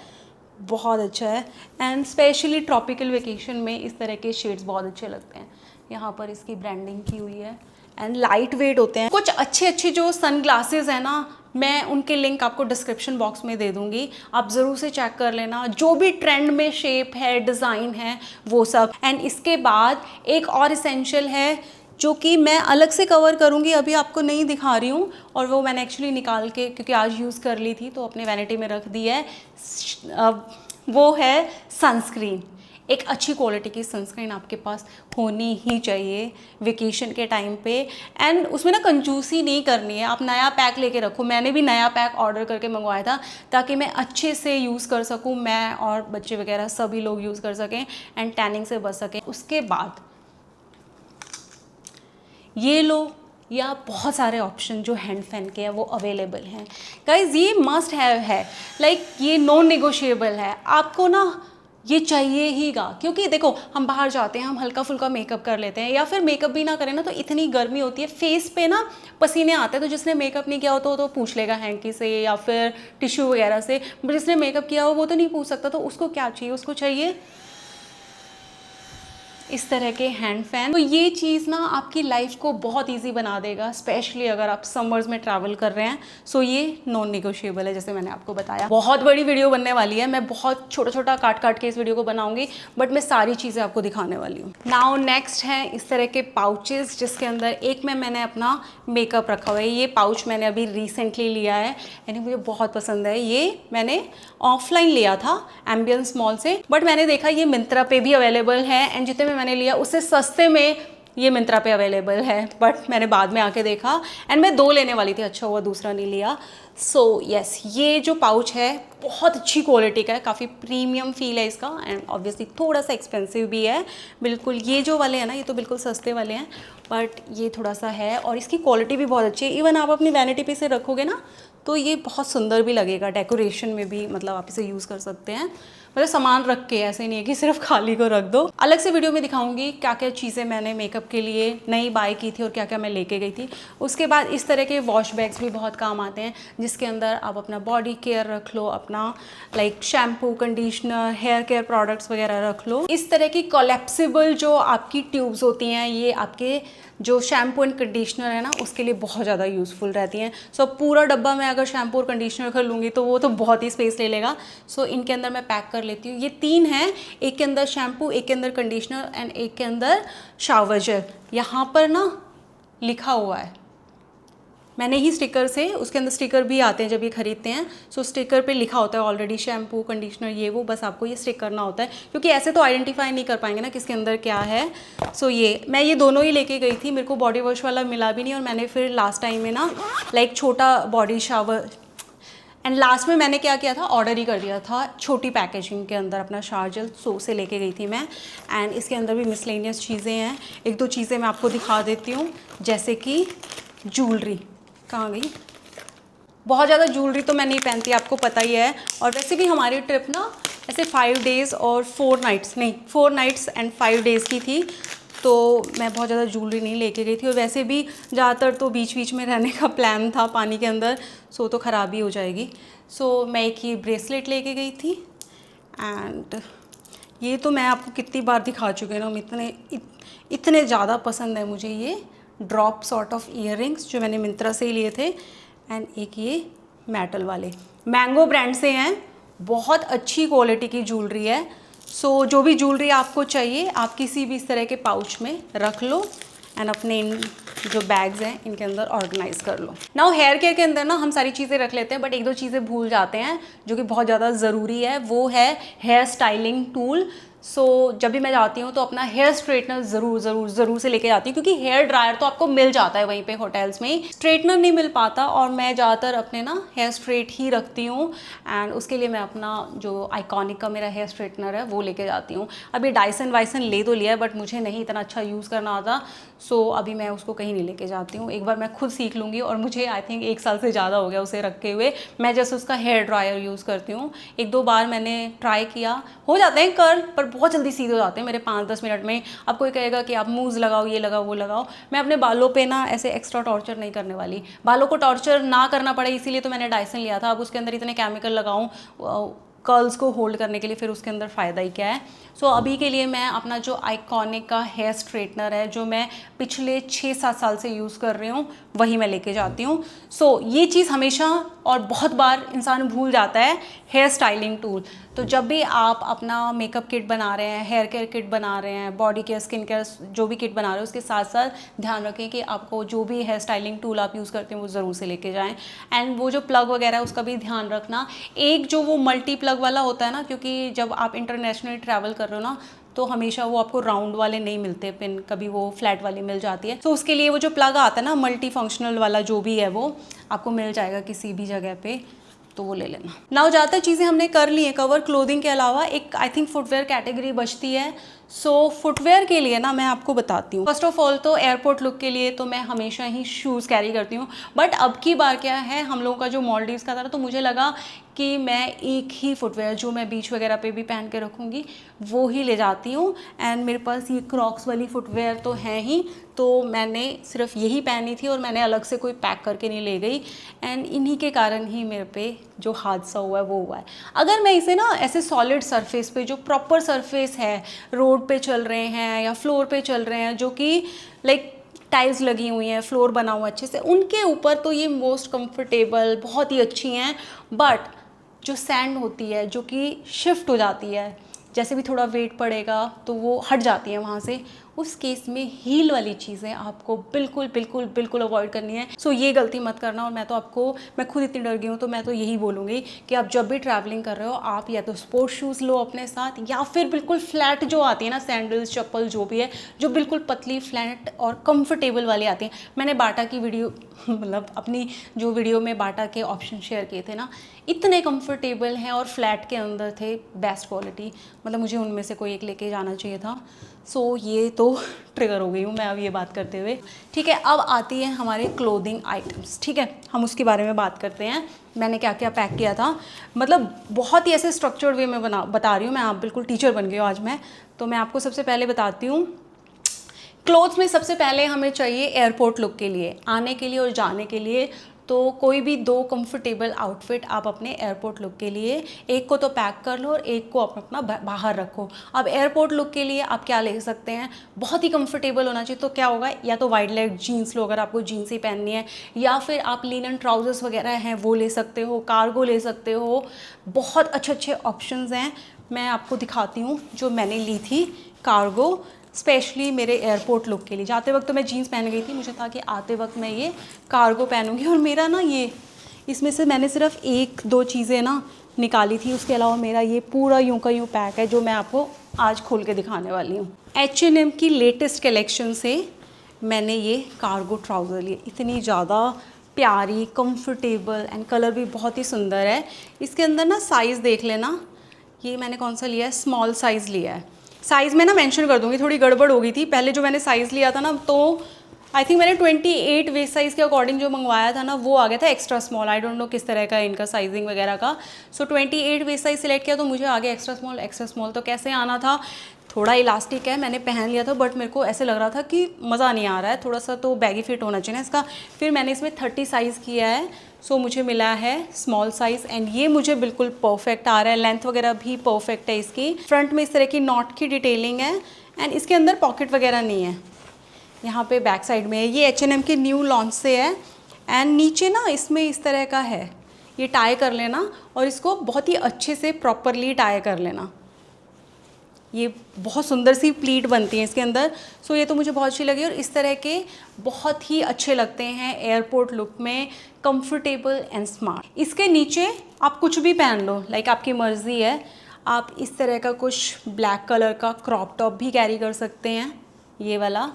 बहुत अच्छा है। एंड स्पेशली ट्रॉपिकल वेकेशन में इस तरह के शेड्स बहुत अच्छे लगते हैं। यहाँ पर इसकी ब्रांडिंग की हुई है एंड लाइट वेट होते हैं। कुछ अच्छे जो सन ग्लासेस हैं ना, मैं उनके लिंक आपको डिस्क्रिप्शन बॉक्स में दे दूंगी, आप ज़रूर से चेक कर लेना। जो भी ट्रेंड में शेप है, डिज़ाइन है, वो सब। एंड इसके बाद एक और इसेंशियल है जो कि मैं अलग से कवर करूंगी, अभी आपको नहीं दिखा रही हूँ, और वो मैंने एक्चुअली निकाल के क्योंकि आज यूज़ कर ली थी तो अपने वैनिटी में रख दी है। वो है सनस्क्रीन। एक अच्छी क्वालिटी की सनस्क्रीन आपके पास होनी ही चाहिए वेकेशन के टाइम पे। एंड उसमें ना कंजूसी नहीं करनी है, आप नया पैक लेके रखो। मैंने भी नया पैक ऑर्डर करके मंगवाया था ताकि मैं अच्छे से यूज़ कर सकूं, मैं और बच्चे वगैरह सभी लोग यूज़ कर सकें एंड टैनिंग से बच सकें। उसके बाद ये लो, या बहुत सारे ऑप्शन जो हैंड फैन के हैं वो अवेलेबल हैं। गाइज ये मस्ट हैव है, लाइक ये नॉन नेगोशिएबल है, आपको ना ये चाहिए ही गा। क्योंकि देखो हम बाहर जाते हैं, हम हल्का फुल्का मेकअप कर लेते हैं, या फिर मेकअप भी ना करें ना तो इतनी गर्मी होती है, फेस पे ना पसीने आते हैं। तो जिसने मेकअप नहीं किया हो तो पूछ लेगा हैंकी से या फिर टिश्यू वगैरह से, बट जिसने मेकअप किया हो वो तो नहीं पूछ सकता। तो उसको क्या चाहिए, उसको चाहिए इस तरह के हैंड फैन। तो ये चीज़ ना आपकी लाइफ को बहुत इजी बना देगा, स्पेशली अगर आप समर्स में ट्रैवल कर रहे हैं। सो ये नॉन नेगोशिएबल है, जैसे मैंने आपको बताया। बहुत बड़ी वीडियो बनने वाली है, मैं बहुत छोटा काट के इस वीडियो को बनाऊंगी, बट मैं सारी चीज़ें आपको दिखाने वाली हूँ। नाउ नेक्स्ट है इस तरह के पाउचेस, जिसके अंदर एक में मैंने अपना मेकअप रखा हुआ है। ये पाउच मैंने अभी रिसेंटली लिया है यानी मुझे बहुत पसंद है। ये मैंने ऑफलाइन लिया था एम्बियंस मॉल से, बट मैंने देखा ये मिंत्रा पे भी अवेलेबल है, एंड जितने में मैंने लिया उससे सस्ते में ये मिंत्रा पे अवेलेबल है, बट मैंने बाद में आके देखा एंड मैं 2 लेने वाली थी, अच्छा हुआ दूसरा नहीं लिया। सो यस, ये जो पाउच है बहुत अच्छी क्वालिटी का है, काफ़ी प्रीमियम फील है इसका, एंड ऑब्वियसली थोड़ा सा एक्सपेंसिव भी है। बिल्कुल ये जो वाले हैं ना, ये तो बिल्कुल सस्ते वाले हैं, बट ये थोड़ा सा है और इसकी क्वालिटी भी बहुत अच्छी है। इवन आप अपनी वैनिटी पे से रखोगे ना तो ये बहुत सुंदर भी लगेगा, डेकोरेशन में भी मतलब आप इसे यूज़ कर सकते हैं। मतलब सामान रख के, ऐसे नहीं है कि सिर्फ खाली को रख दो। अलग से वीडियो में दिखाऊंगी क्या क्या चीज़ें मैंने मेकअप के लिए नई बाय की थी और क्या क्या मैं लेके गई थी। उसके बाद इस तरह के वॉश बैग्स भी बहुत काम आते हैं, जिसके अंदर आप अपना बॉडी केयर रख लो, अपना like shampoo, conditioner, hair care products वगैरह रख लो। इस तरह की कोलैप्सिबल जो आपकी ट्यूब्स होती हैं, ये आपके जो शैम्पू एंड कंडीशनर है ना उसके लिए बहुत ज़्यादा यूज़फुल रहती हैं। सो पूरा डब्बा मैं अगर शैम्पू और कंडीशनर कर लूँगी तो वो तो बहुत ही स्पेस ले लेगा। सो इनके अंदर मैं पैक कर लेती हूँ। ये 3 हैं, एक के अंदर शैम्पू, एक के अंदर कंडीशनर एंड एक के अंदर शावर जेल। यहाँ पर ना लिखा हुआ है, मैंने ही स्टिकर से, उसके अंदर स्टिकर भी आते हैं जब ये खरीदते हैं। सो स्टिकर पे लिखा होता है ऑलरेडी शैम्पू, कंडीशनर, ये वो, बस आपको ये स्टिक करना होता है, क्योंकि ऐसे तो आइडेंटिफाई नहीं कर पाएंगे ना किसके अंदर क्या है। सो ये मैं ये दोनों ही लेके गई थी, मेरे को बॉडी वॉश वाला मिला भी नहीं, और मैंने फिर लास्ट टाइम में ना लाइक छोटा बॉडी शावर, एंड लास्ट में मैंने क्या किया था, ऑर्डर ही कर दिया था छोटी पैकेजिंग के अंदर अपना शावर जेल। सो से लेके गई थी मैं, एंड इसके अंदर भी मिसलेनियस चीज़ें हैं। 1-2 चीज़ें मैं आपको दिखा देती हूँ, जैसे कि ज्वेलरी। कहाँ गई? बहुत ज़्यादा ज्वेलरी तो मैं नहीं पहनती, आपको पता ही है, और वैसे भी हमारी ट्रिप ना ऐसे 5 डेज़ और 4 नाइट्स नहीं, 4 नाइट्स एंड 5 डेज़ की थी, तो मैं बहुत ज़्यादा ज्वेलरी नहीं लेके गई थी। और वैसे भी ज़्यादातर तो बीच बीच में रहने का प्लान था पानी के अंदर, सो तो ख़राब ही हो जाएगी। सो मैं एक ही ब्रेसलेट लेके गई थी, एंड ये तो मैं आपको कितनी बार दिखा चुकी हूँ ना, इतने ज़्यादा पसंद है मुझे ये ड्रॉप सॉर्ट ऑफ ईयररिंग्स जो मैंने मिंत्रा से ही लिए थे, एंड एक ये मेटल वाले मैंगो ब्रांड से हैं, बहुत अच्छी क्वालिटी की ज्वेलरी है। सो जो भी ज्वेलरी आपको चाहिए आप किसी भी इस तरह के पाउच में रख लो एंड अपने इन जो बैग्स हैं इनके अंदर ऑर्गेनाइज कर लो। नाउ हेयर केयर के अंदर ना हम सारी चीज़ें रख लेते हैं, बट 1-2 चीज़ें भूल जाते हैं जो कि बहुत ज़्यादा ज़रूरी है, वो है हेयर स्टाइलिंग टूल। सो जब भी मैं जाती हूँ तो अपना हेयर स्ट्रेटनर ज़रूर से लेके जाती हूँ, क्योंकि हेयर ड्रायर तो आपको मिल जाता है वहीं पे होटल्स में, स्ट्रेटनर नहीं मिल पाता, और मैं ज़्यादातर अपने ना हेयर स्ट्रेट ही रखती हूँ। एंड उसके लिए मैं अपना जो आइकॉनिक का मेरा हेयर स्ट्रेटनर है वो लेके जाती हूँ। अभी डाइसन वाइसन ले तो लिया है, बट मुझे नहीं इतना अच्छा यूज़ करना आता, सो अभी मैं उसको कहीं नहीं लेके जाती हूँ। एक बार मैं खुद सीख लूँगी, और मुझे आई थिंक 1 साल से ज़्यादा हो गया उसे रखे हुए। मैं जैसे उसका हेयर ड्रायर यूज़ करती हूँ, 1-2 बार मैंने ट्राई किया, हो जाते हैं कर्ल, पर बहुत जल्दी सीधे हो जाते हैं मेरे 5-10 मिनट में। अब कोई कहेगा कि आप मूव्स लगाओ, ये लगाओ, वो लगाओ, मैं अपने बालों पे ना ऐसे एक्स्ट्रा टॉर्चर नहीं करने वाली। बालों को टॉर्चर ना करना पड़े इसीलिए तो मैंने डायसन लिया था। अब उसके अंदर इतने केमिकल लगाऊं कर्ल्स को होल्ड करने के लिए, फिर उसके अंदर फ़ायदा ही क्या है। सो अभी के लिए मैं अपना जो आइकॉनिक का हेयर स्ट्रेटनर है, जो मैं पिछले 6-7 साल से यूज़ कर रही हूँ, वही मैं लेके जाती हूँ। सो ये चीज़ हमेशा और बहुत बार इंसान भूल जाता है, हेयर स्टाइलिंग टूल। तो जब भी आप अपना मेकअप किट बना रहे हैं, हेयर केयर किट बना रहे हैं, बॉडी केयर, स्किन केयर, जो भी किट बना रहे हैं, उसके साथ साथ ध्यान रखें कि आपको जो भी हेयर स्टाइलिंग टूल आप यूज़ करते हैं वो ज़रूर से लेके जाएं। एंड वो जो प्लग वगैरह है उसका भी ध्यान रखना, एक जो वो मल्टी प्लग वाला होता है ना, क्योंकि जब आप इंटरनेशनली ट्रैवल कर रहे हो ना, तो हमेशा वो आपको राउंड वाले नहीं मिलते पिन, कभी वो फ्लैट वाली मिल जाती है। तो उसके लिए वो जो प्लग आता है ना, मल्टी फंक्शनल वाला जो भी है, वो आपको मिल जाएगा किसी भी जगह पे, तो वो ले लेना। नाउ ज़्यादातर चीज़ें हमने कर ली हैं कवर। क्लोथिंग के अलावा एक आई थिंक फुटवेयर कैटेगरी बचती है। सो फुटवेयर के लिए ना मैं आपको बताती हूँ। फर्स्ट ऑफ ऑल तो एयरपोर्ट लुक के लिए तो मैं हमेशा ही शूज़ कैरी करती हूँ, बट अब की बार क्या है, हम लोगों का जो मॉलडीव्स का था, तो मुझे लगा कि मैं एक ही फुटवेयर जो मैं बीच वगैरह पे भी पहन के रखूँगी वो ही ले जाती हूँ। एंड मेरे पास ये क्रॉक्स वाली फुटवेयर तो है ही, तो मैंने सिर्फ यही पहनी थी और मैंने अलग से कोई पैक करके नहीं ले गई। एंड इन्हीं के कारण ही मेरे पे जो हादसा हुआ है वो हुआ है। अगर मैं इसे ना ऐसे सॉलिड सरफेस पे, जो प्रॉपर सरफेस है, रोड पे चल रहे हैं या फ्लोर पे चल रहे हैं, जो कि लाइक टाइल्स लगी हुई हैं, फ्लोर बना हुआ अच्छे से, उनके ऊपर तो ये मोस्ट कंफर्टेबल बहुत ही अच्छी हैं। बट जो सैंड होती है, जो कि शिफ्ट हो जाती है, जैसे भी थोड़ा वेट पड़ेगा तो वो हट जाती है वहाँ से, उस केस में हील वाली चीज़ें आपको बिल्कुल अवॉइड करनी है। सो ये गलती मत करना। और मैं खुद इतनी डर गई हूँ, तो मैं तो यही बोलूँगी कि आप जब भी ट्रैवलिंग कर रहे हो, आप या तो स्पोर्ट्स शूज़ लो अपने साथ, या फिर बिल्कुल फ्लैट जो आती है ना, सैंडल्स, चप्पल जो भी है, जो बिल्कुल पतली, फ्लैट और कंफर्टेबल वाली आती है। मैंने बाटा की वीडियो मतलब अपनी जो वीडियो में बाटा के ऑप्शन शेयर किए थे ना, इतने कंफर्टेबल हैं और फ्लैट के अंदर थे, बेस्ट क्वालिटी, मतलब मुझे उनमें से कोई एक लेके जाना चाहिए था। सो ये तो ट्रिगर हो गई हूँ मैं अब ये बात करते हुए। ठीक है, अब आती है हमारे क्लोथिंग आइटम्स। ठीक है, हम उसके बारे में बात करते हैं। मैंने क्या क्या पैक किया था, मतलब बहुत ही ऐसे स्ट्रक्चर्ड वे में बता रही हूँ मैं, आप बिल्कुल टीचर बन गए हो आज मैं। तो मैं आपको सबसे पहले बताती हूँ, क्लोथ्स में सबसे पहले हमें चाहिए एयरपोर्ट लुक के लिए, आने के लिए और जाने के लिए। तो कोई भी 2 कंफर्टेबल आउटफिट आप अपने एयरपोर्ट लुक के लिए, एक को तो पैक कर लो और एक को अपना बाहर रखो। अब एयरपोर्ट लुक के लिए आप क्या ले सकते हैं, बहुत ही कंफर्टेबल होना चाहिए। तो क्या होगा, या तो वाइड लेग जीन्स लो अगर आपको जीन्स ही पहननी है, या फिर आप लिनन ट्राउजर्स वगैरह हैं वो ले सकते हो, कार्गो ले सकते हो। बहुत अच्छे ऑप्शंस हैं, मैं आपको दिखाती हूँ जो मैंने ली थी कार्गो, स्पेशली मेरे एयरपोर्ट लुक के लिए। जाते वक्त तो मैं जीन्स पहन गई थी, मुझे था कि आते वक्त मैं ये कार्गो पहनूंगी। और मेरा ना ये, इसमें से मैंने सिर्फ 1-2 चीज़ें ना निकाली थी, उसके अलावा मेरा ये पूरा यूं का यूं पैक है, जो मैं आपको आज खोल के दिखाने वाली हूँ। H&M की लेटेस्ट कलेक्शन से मैंने ये कार्गो ट्राउज़र लिए, इतनी ज़्यादा प्यारी, कंफर्टेबल एंड कलर भी बहुत ही सुंदर है। इसके अंदर ना साइज़ देख लेना, ये मैंने कौन सा लिया है, स्मॉल साइज़ लिया है। साइज़ में ना मेंशन कर दूँगी, थोड़ी गड़बड़ हो गई थी पहले जो मैंने साइज़ लिया था ना, तो आई थिंक मैंने 28 वेस्ट साइज़ के अकॉर्डिंग जो मंगवाया था ना, वो आ गया था extra small. I don't know किस तरह का इनका साइजिंग वगैरह का। सो 28 वेस्ट साइज़ सिलेक्ट किया तो मुझे आ गया एक्स्ट्रा स्मॉल। तो कैसे आना था, थोड़ा इलास्टिक है, मैंने पहन लिया था, बट मेरे को ऐसे लग रहा था कि मज़ा नहीं आ रहा है, थोड़ा सा तो बैगी फिट होना चाहिए ना इसका। फिर मैंने इसमें 30 साइज़ किया है, सो मुझे मिला है स्मॉल साइज़, एंड ये मुझे बिल्कुल परफेक्ट आ रहा है। लेंथ वगैरह भी परफेक्ट है इसकी। फ्रंट में इस तरह की नॉट की डिटेलिंग है, एंड इसके अंदर पॉकेट वगैरह नहीं है। यहाँ पे बैक साइड में है, ये H&M के न्यू लॉन्च से है। एंड नीचे ना इसमें इस तरह का है, ये टाई कर लेना और इसको बहुत ही अच्छे से प्रॉपरली टाई कर लेना। ये बहुत सुंदर सी प्लीट बनती है इसके अंदर। सो ये तो मुझे बहुत अच्छी लगी, और इस तरह के बहुत ही अच्छे लगते हैं एयरपोर्ट लुक में, कंफर्टेबल एंड स्मार्ट। इसके नीचे आप कुछ भी पहन लो, लाइक आपकी मर्ज़ी है। आप इस तरह का कुछ ब्लैक कलर का क्रॉप टॉप भी कैरी कर सकते हैं। ये वाला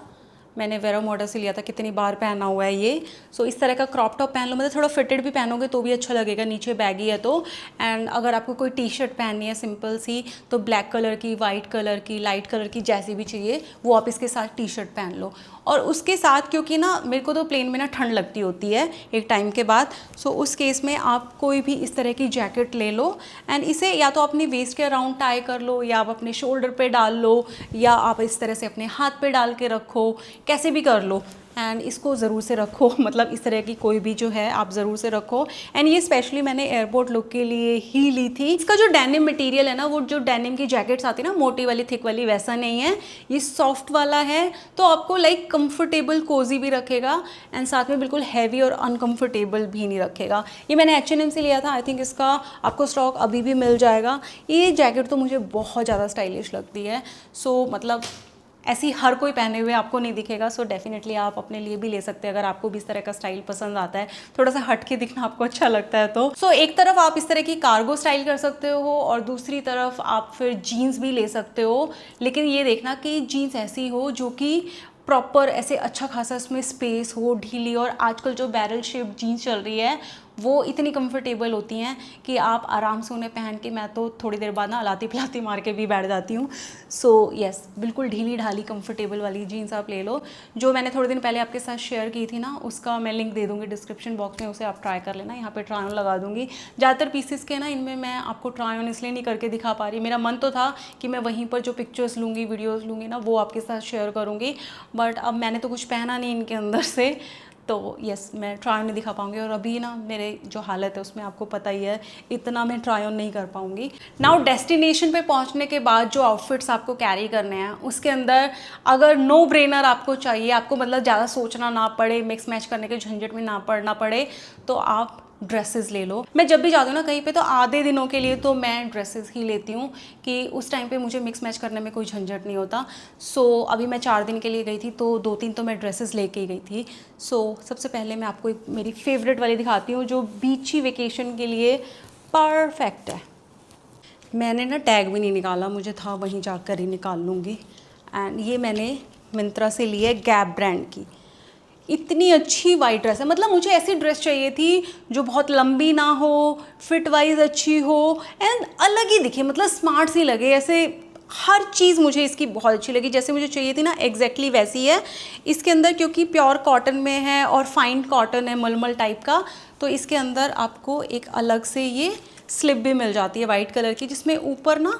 मैंने वेरो मॉडल से लिया था, कितनी बार पहना हुआ है ये। सो इस तरह का क्रॉप टॉप पहन लो, मतलब थोड़ा फिटेड भी पहनोगे तो भी अच्छा लगेगा, नीचे बैगी है तो। एंड अगर आपको कोई टी शर्ट पहननी है सिंपल सी, तो ब्लैक कलर की, वाइट कलर की, लाइट कलर की, जैसी भी चाहिए वो आप इसके साथ टी शर्ट पहन लो। और उसके साथ, क्योंकि ना मेरे को तो प्लेन में ना ठंड लगती होती है एक टाइम के बाद, सो उस केस में आप कोई भी इस तरह की जैकेट ले लो एंड इसे या तो अपनी वेस्ट के अराउंड टाई कर लो, या आप अपने शोल्डर पे डाल लो, या आप इस तरह से अपने हाथ पे डाल के रखो, कैसे भी कर लो। एंड इसको ज़रूर से रखो, मतलब इस तरह की कोई भी जो है आप ज़रूर से रखो। एंड ये स्पेशली मैंने एयरपोर्ट लुक के लिए ही ली थी। इसका जो डेनिम मटेरियल है ना, वो जो डेनिम की जैकेट्स आती है ना मोटी वाली थिक वाली, वैसा नहीं है, ये सॉफ्ट वाला है, तो आपको लाइक कंफर्टेबल कोजी भी रखेगा एंड साथ में बिल्कुल हैवी और अनकंफर्टेबल भी नहीं रखेगा। ये मैंने H&M से लिया था, आई थिंक इसका आपको स्टॉक अभी भी मिल जाएगा। ये जैकेट तो मुझे बहुत ज़्यादा स्टाइलिश लगती है। सो मतलब ऐसी हर कोई पहने हुए आपको नहीं दिखेगा। सो डेफिनेटली आप अपने लिए भी ले सकते हैं अगर आपको भी इस तरह का स्टाइल पसंद आता है, थोड़ा सा हट के दिखना आपको अच्छा लगता है तो। सो एक तरफ आप इस तरह की कार्गो स्टाइल कर सकते हो और दूसरी तरफ आप फिर जीन्स भी ले सकते हो, लेकिन ये देखना कि जीन्स ऐसी हो जो कि प्रॉपर ऐसे अच्छा खासा इसमें स्पेस हो, ढीली। और आजकल जो बैरल शेप जीन्स चल रही है वो इतनी कंफर्टेबल होती हैं कि आप आराम से उन्हें पहन के, मैं तो थोड़ी देर बाद ना अलाती पिलाती मार के भी बैठ जाती हूँ। सो यस, बिल्कुल ढीली ढाली कंफर्टेबल वाली जीन्स आप ले लो। जो मैंने थोड़े दिन पहले आपके साथ शेयर की थी ना, उसका मैं लिंक दे दूँगी डिस्क्रिप्शन बॉक्स में, उसे आप ट्राई कर लेना। यहाँ पे ट्राई ऑन लगा दूँगी। ज़्यादातर पीसेस के ना इनमें मैं आपको ट्राई ऑन इसलिए नहीं करके दिखा पा रही, मेरा मन तो था कि मैं वहीं पर जो पिक्चर्स लूँगी, वीडियोज़ लूँगी ना, वो आपके साथ शेयर करूँगी, बट अब मैंने तो कुछ पहना नहीं इनके अंदर से, तो यस मैं ट्राई ऑन नहीं दिखा पाऊँगी। और अभी ना मेरे जो हालत है उसमें आपको पता ही है, इतना मैं ट्राई ऑन नहीं कर पाऊँगी। नाउ डेस्टिनेशन पे पहुँचने के बाद जो आउटफिट्स आपको कैरी करने हैं, उसके अंदर अगर नो ब्रेनर आपको चाहिए, आपको मतलब ज़्यादा सोचना ना पड़े, मिक्स मैच करने के झंझट में ना पड़ना पड़े, तो आप ड्रेसेस ले लो। मैं जब भी जाती हूँ ना कहीं पे, तो आधे दिनों के लिए तो मैं ड्रेसेस ही लेती हूँ कि उस टाइम पे मुझे मिक्स मैच करने में कोई झंझट नहीं होता। सो अभी मैं 4 दिन के लिए गई थी, तो 2-3 तो मैं ड्रेसेस लेके ही गई थी। सो सबसे पहले मैं आपको एक मेरी फेवरेट वाली दिखाती हूँ जो बीची वेकेशन के लिए परफेक्ट है। मैंने ना टैग भी नहीं निकाला, मुझे था वहीं जाकर ही निकाल लूँगी। एंड ये मैंने मिंत्रा से ली है, गैप ब्रांड की। इतनी अच्छी वाइट ड्रेस है, मतलब मुझे ऐसी ड्रेस चाहिए थी जो बहुत लंबी ना हो, फिट वाइज अच्छी हो एंड अलग ही दिखे, मतलब स्मार्ट सी लगे। ऐसे हर चीज़ मुझे इसकी बहुत अच्छी लगी, जैसे मुझे चाहिए थी ना एग्जैक्टली वैसी है इसके अंदर। क्योंकि प्योर कॉटन में है और फाइन कॉटन है, मलमल टाइप का, तो इसके अंदर आपको एक अलग से ये स्लिप भी मिल जाती है वाइट कलर की, जिसमें ऊपर ना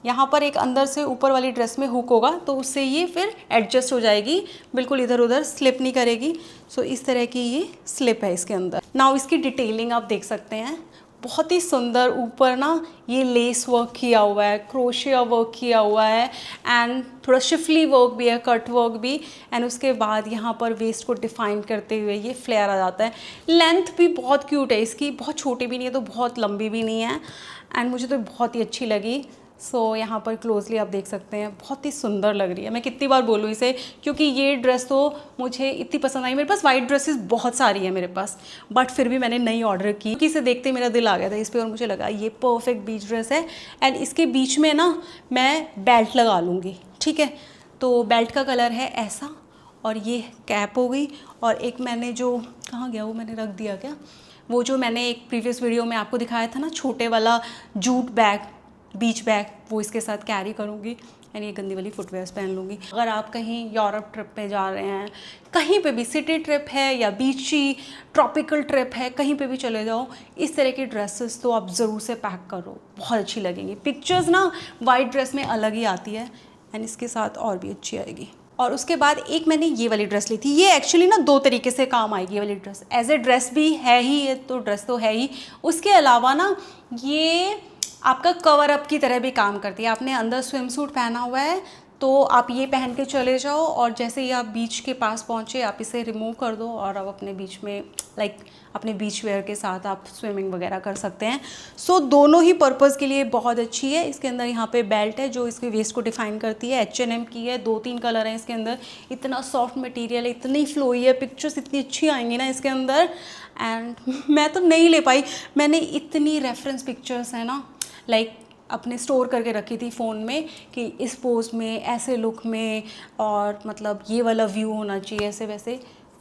यहाँ पर एक अंदर से ऊपर वाली ड्रेस में हुक होगा, तो उससे ये फिर एडजस्ट हो जाएगी, बिल्कुल इधर उधर स्लिप नहीं करेगी। सो इस तरह की ये स्लिप है इसके अंदर। नाउ इसकी डिटेलिंग आप देख सकते हैं, बहुत ही सुंदर। ऊपर ना ये लेस वर्क किया हुआ है, क्रोशिया वर्क किया हुआ है एंड थोड़ा शिफली वर्क भी है, कट वर्क भी। एंड उसके बाद यहाँ पर वेस्ट को डिफाइन करते हुए ये फ्लेयर आ जाता है। लेंथ भी बहुत क्यूट है इसकी, बहुत छोटी भी नहीं है तो बहुत लंबी भी नहीं है, एंड मुझे तो बहुत ही अच्छी लगी। सो यहाँ पर क्लोजली आप देख सकते हैं, बहुत ही सुंदर लग रही है। मैं कितनी बार बोलूँ इसे, क्योंकि ये ड्रेस तो मुझे इतनी पसंद आई। मेरे पास वाइट ड्रेसेस बहुत सारी हैं मेरे पास, बट फिर भी मैंने नई ऑर्डर की क्योंकि इसे देखते ही मेरा दिल आ गया था इस पर और मुझे लगा ये परफेक्ट बीच ड्रेस है। एंड इसके बीच में ना मैं बेल्ट लगा लूँगी, ठीक है। तो बेल्ट का कलर है ऐसा, और ये कैप हो गई। और एक मैंने जो, कहाँ गया वो, मैंने रख दिया क्या, वो जो मैंने एक प्रीवियस वीडियो में आपको दिखाया था ना, छोटे वाला जूट बैग, बीच बैग, वो इसके साथ कैरी करूँगी। एंड ये गंदी वाली फुटवेयर्स पहन लूँगी। अगर आप कहीं यूरोप ट्रिप पे जा रहे हैं, कहीं पे भी, सिटी ट्रिप है या बीची ट्रॉपिकल ट्रिप है, कहीं पे भी चले जाओ, इस तरह की ड्रेसेस तो आप ज़रूर से पैक करो, बहुत अच्छी लगेंगी। पिक्चर्स ना वाइट ड्रेस में अलग ही आती है एंड इसके साथ और भी अच्छी आएगी। और उसके बाद एक मैंने ये वाली ड्रेस ली थी। ये एक्चुअली ना 2 तरीके से काम आएगी ये वाली ड्रेस। एज ए ड्रेस भी है ही, ये तो ड्रेस तो है ही, उसके अलावा ना ये आपका कवर अप की तरह भी काम करती है। आपने अंदर स्विम सूट पहना हुआ है तो आप ये पहन के चले जाओ, और जैसे ही आप बीच के पास पहुँचे आप इसे रिमूव कर दो और आप अपने बीच में अपने बीच वेयर के साथ आप स्विमिंग वगैरह कर सकते हैं। सो दोनों ही पर्पज़ के लिए बहुत अच्छी है। इसके अंदर यहाँ पे बेल्ट है जो इसके वेस्ट को डिफाइन करती है, H&M की है, 2-3 कलर हैं इसके अंदर। इतना सॉफ्ट मटेरियल है, इतनी फ्लोई है, पिक्चर्स इतनी अच्छी आएंगी ना इसके अंदर। एंड मैं तो नहीं ले पाई, मैंने इतनी रेफरेंस पिक्चर्स हैं ना, अपने स्टोर करके रखी थी फ़ोन में कि इस पोज में, ऐसे लुक में, और मतलब ये वाला व्यू होना चाहिए, ऐसे वैसे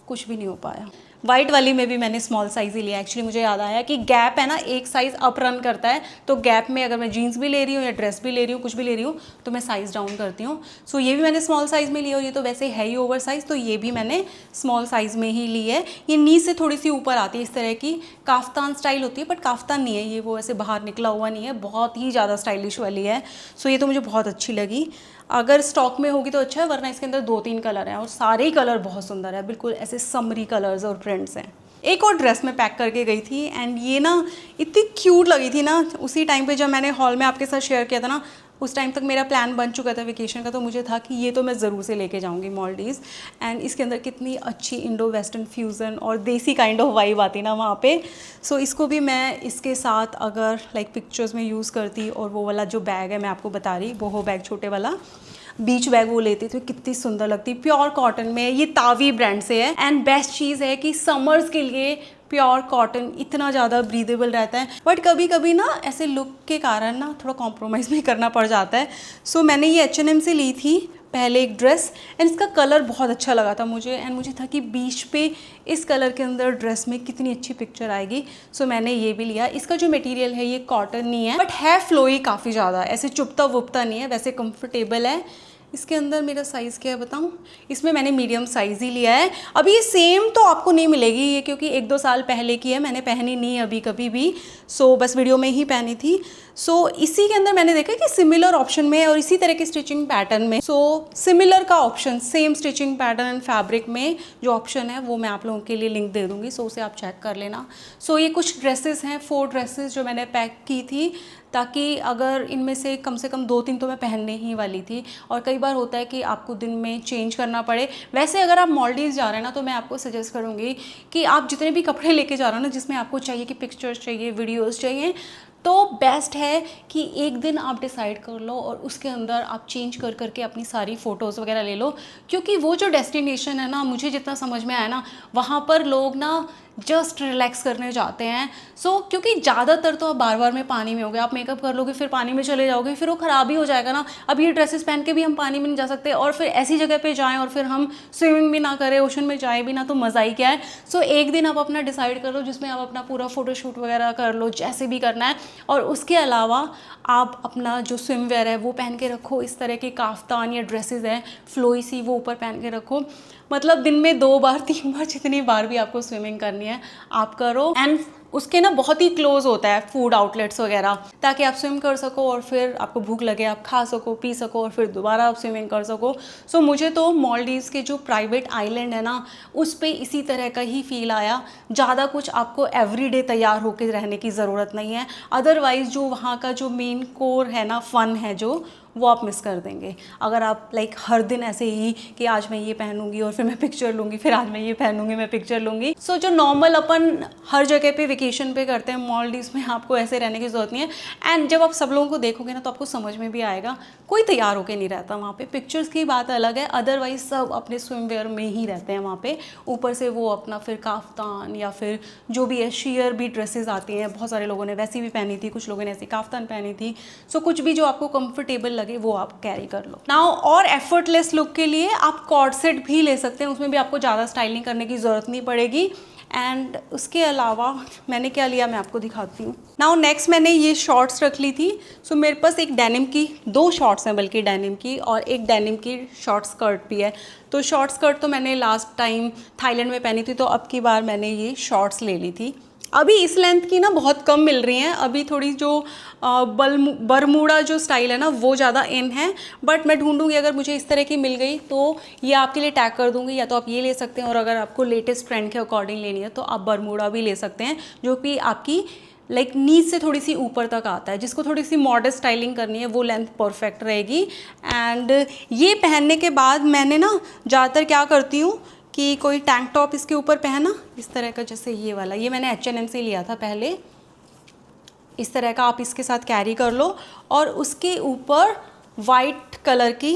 कुछ भी नहीं हो पाया। वाइट वाली में भी मैंने स्मॉल साइज़ ही लिया। एक्चुअली मुझे याद आया कि गैप है ना, एक साइज़ अप रन करता है, तो गैप में अगर मैं जीन्स भी ले रही हूँ या ड्रेस भी ले रही हूँ, कुछ भी ले रही हूँ, तो मैं साइज़ डाउन करती हूँ। सो ये भी मैंने स्मॉल साइज़ में लिया, और ये तो वैसे है ही ओवर साइज़, तो ये भी मैंने स्मॉल साइज़ में ही ली है। ये नी से थोड़ी सी ऊपर आती है, इस तरह की काफ्तान स्टाइल होती है, बट काफ्तान नहीं है ये, वो ऐसे बाहर निकला हुआ नहीं है, बहुत ही ज़्यादा स्टाइलिश वाली है। सो ये तो मुझे बहुत अच्छी लगी। अगर स्टॉक में होगी तो अच्छा है, वरना इसके अंदर 2-3 कलर हैं और सारे ही कलर बहुत सुंदर है, बिल्कुल ऐसे समरी कलर्स और प्रिंट्स हैं। एक और ड्रेस मैं पैक करके गई थी, एंड ये ना इतनी क्यूट लगी थी ना, उसी टाइम पे जब मैंने हॉल में आपके साथ शेयर किया था ना, उस टाइम तक मेरा प्लान बन चुका था वेकेशन का, तो मुझे था कि ये तो मैं ज़रूर से लेके जाऊंगी मालदीव्स। एंड इसके अंदर कितनी अच्छी इंडो वेस्टर्न फ्यूज़न और देसी काइंड ऑफ वाइब आती ना वहाँ पे। सो इसको भी मैं इसके साथ अगर लाइक पिक्चर्स में यूज़ करती, और वो वाला जो बैग है मैं आपको बता रही, बोहो बैग छोटे वाला बीच बैग वो लेती थी, कितनी सुंदर लगती। प्योर कॉटन में, ये तावी ब्रांड से है, एंड बेस्ट चीज़ है कि समर्स के लिए प्योर कॉटन इतना ज़्यादा ब्रीदेबल रहता है, बट कभी कभी ना ऐसे लुक के कारण ना थोड़ा कॉम्प्रोमाइज़ भी करना पड़ जाता है। सो मैंने ये H&M से ली थी पहले एक ड्रेस, एंड इसका कलर बहुत अच्छा लगा था मुझे, एंड मुझे था कि बीच पे इस कलर के अंदर ड्रेस में कितनी अच्छी पिक्चर आएगी। सो मैंने ये भी लिया। इसका जो मटेरियल है ये कॉटन नहीं है, बट है फ्लोई काफ़ी ज़्यादा, ऐसे चुभता वुभता नहीं है, वैसे कंफर्टेबल है। इसके अंदर मेरा साइज़ क्या है बताऊँ, इसमें मैंने मीडियम साइज़ ही लिया है। अभी ये सेम तो आपको नहीं मिलेगी ये, क्योंकि 1-2 साल पहले की है, मैंने पहनी नहीं अभी कभी भी, सो बस वीडियो में ही पहनी थी। सो इसी के अंदर मैंने देखा कि सिमिलर ऑप्शन में और इसी तरह के स्टिचिंग पैटर्न में, सो सिमिलर का option, same stitching pattern and fabric में जो ऑप्शन है वो मैं आप लोगों के लिए लिंक दे दूँगी, सो उसे आप चेक कर लेना। सो ये कुछ ड्रेसेस हैं, 4 ड्रेसेस जो मैंने पैक की थी, ताकि अगर इनमें से कम 2-3 तो मैं पहनने ही वाली थी, और कई बार होता है कि आपको दिन में चेंज करना पड़े। वैसे अगर आप मालदीव्स जा रहे हैं ना, तो मैं आपको सजेस्ट करूँगी कि आप जितने भी कपड़े लेके जा रहे हो ना, जिसमें आपको चाहिए कि पिक्चर्स चाहिए, वीडियोस चाहिए, तो बेस्ट है कि एक दिन आप डिसाइड कर लो और उसके अंदर आप चेंज कर करके अपनी सारी फ़ोटोज़ वगैरह ले लो। क्योंकि वो जो डेस्टिनेशन है ना, मुझे जितना समझ में आया ना, वहाँ पर लोग ना जस्ट रिलैक्स करने जाते हैं। सो क्योंकि ज़्यादातर तो आप बार बार में पानी में होगे, आप मेकअप कर लोगे फिर पानी में चले जाओगे, फिर वो ख़राब ही हो जाएगा ना। अब ये ड्रेसेस पहन के भी हम पानी में नहीं जा सकते, और फिर ऐसी जगह पे जाएं और फिर हम स्विमिंग भी ना करें, ओशन में जाए भी ना, तो मज़ा ही क्या है। सो एक दिन आप अपना डिसाइड कर लो जिसमें आप अपना पूरा फ़ोटोशूट वगैरह कर लो, जैसे भी करना है, और उसके अलावा आप अपना जो स्विम वेयर है वो पहन के रखो। इस तरह के काफ्तान या ड्रेसेस हैं फ्लोई सी, वो ऊपर पहन के रखो। मतलब दिन में 2 बार 3 बार, जितनी बार भी आपको स्विमिंग करनी है आप करो। एंड उसके ना बहुत ही क्लोज होता है फूड आउटलेट्स वगैरह, ताकि आप स्विम कर सको और फिर आपको भूख लगे आप खा सको, पी सको, और फिर दोबारा आप स्विमिंग कर सको। सो मुझे तो मालदीव्स के जो प्राइवेट आइलैंड है ना, उस पे इसी तरह का ही फील आया। ज़्यादा कुछ आपको एवरीडे तैयार होकर रहने की ज़रूरत नहीं है, अदरवाइज़ जो वहाँ का जो मेन कोर है ना, फ़न है जो, वो आप मिस कर देंगे अगर आप लाइक हर दिन ऐसे ही कि आज मैं ये पहनूंगी और फिर मैं पिक्चर लूँगी, फिर आज मैं ये पहनूंगी मैं पिक्चर लूँगी। सो जो नॉर्मल अपन हर जगह पे वेकेशन पे करते हैं, मालदीव्स में आपको ऐसे रहने की ज़रूरत नहीं है। एंड जब आप सब लोगों को देखोगे ना, तो आपको समझ में भी आएगा, कोई तैयार होके नहीं रहता वहाँ पे। पिक्चर्स की बात अलग है, अदरवाइज सब अपने स्विम वेयर में ही रहते हैं वहाँ पे। ऊपर से वो अपना फिर काफ्तान या फिर जो भी है शेयर भी ड्रेसेस आती हैं, बहुत सारे लोगों ने वैसी भी पहनी थी, कुछ लोगों ने ऐसी काफ्तान पहनी थी। सो कुछ भी जो आपको कंफर्टेबल लगे वो आप कैरी कर लो। नाउ और एफर्टलेस लुक के लिए आप कॉर्ड सेट भी ले सकते हैं, उसमें भी आपको ज़्यादा स्टाइलिंग करने की ज़रूरत नहीं पड़ेगी। एंड उसके अलावा मैंने क्या लिया मैं आपको दिखाती हूँ। नाउ नेक्स्ट मैंने ये शॉर्ट्स रख ली थी। सो मेरे पास एक डेनिम की 2 शॉर्ट्स हैं, बल्कि डेनिम की, और एक डेनिम की शॉर्ट स्कर्ट भी है। तो शॉर्ट स्कर्ट तो मैंने लास्ट टाइम थाईलैंड में पहनी थी, तो अब की बार मैंने ये शॉर्ट्स ले ली थी। अभी इस लेंथ की ना बहुत कम मिल रही हैं, अभी थोड़ी जो बरमूडा जो स्टाइल है ना वो ज़्यादा इन है, बट मैं ढूंढूंगी अगर मुझे इस तरह की मिल गई तो ये आपके लिए टैग कर दूंगी, या तो आप ये ले सकते हैं, और अगर आपको लेटेस्ट ट्रेंड के अकॉर्डिंग लेनी है तो आप बरमूडा भी ले सकते हैं, जो कि आपकी लाइक नीच से थोड़ी सी ऊपर तक आता है। जिसको थोड़ी सी मॉडर्न स्टाइलिंग करनी है वो लेंथ परफेक्ट रहेगी। एंड ये पहनने के बाद मैंने ना ज़्यादातर क्या करती हूँ कि कोई टैंक टॉप इसके ऊपर पहना इस तरह का, जैसे ये वाला, ये मैंने H&M से लिया था पहले। इस तरह का आप इसके साथ कैरी कर लो, और उसके ऊपर वाइट कलर की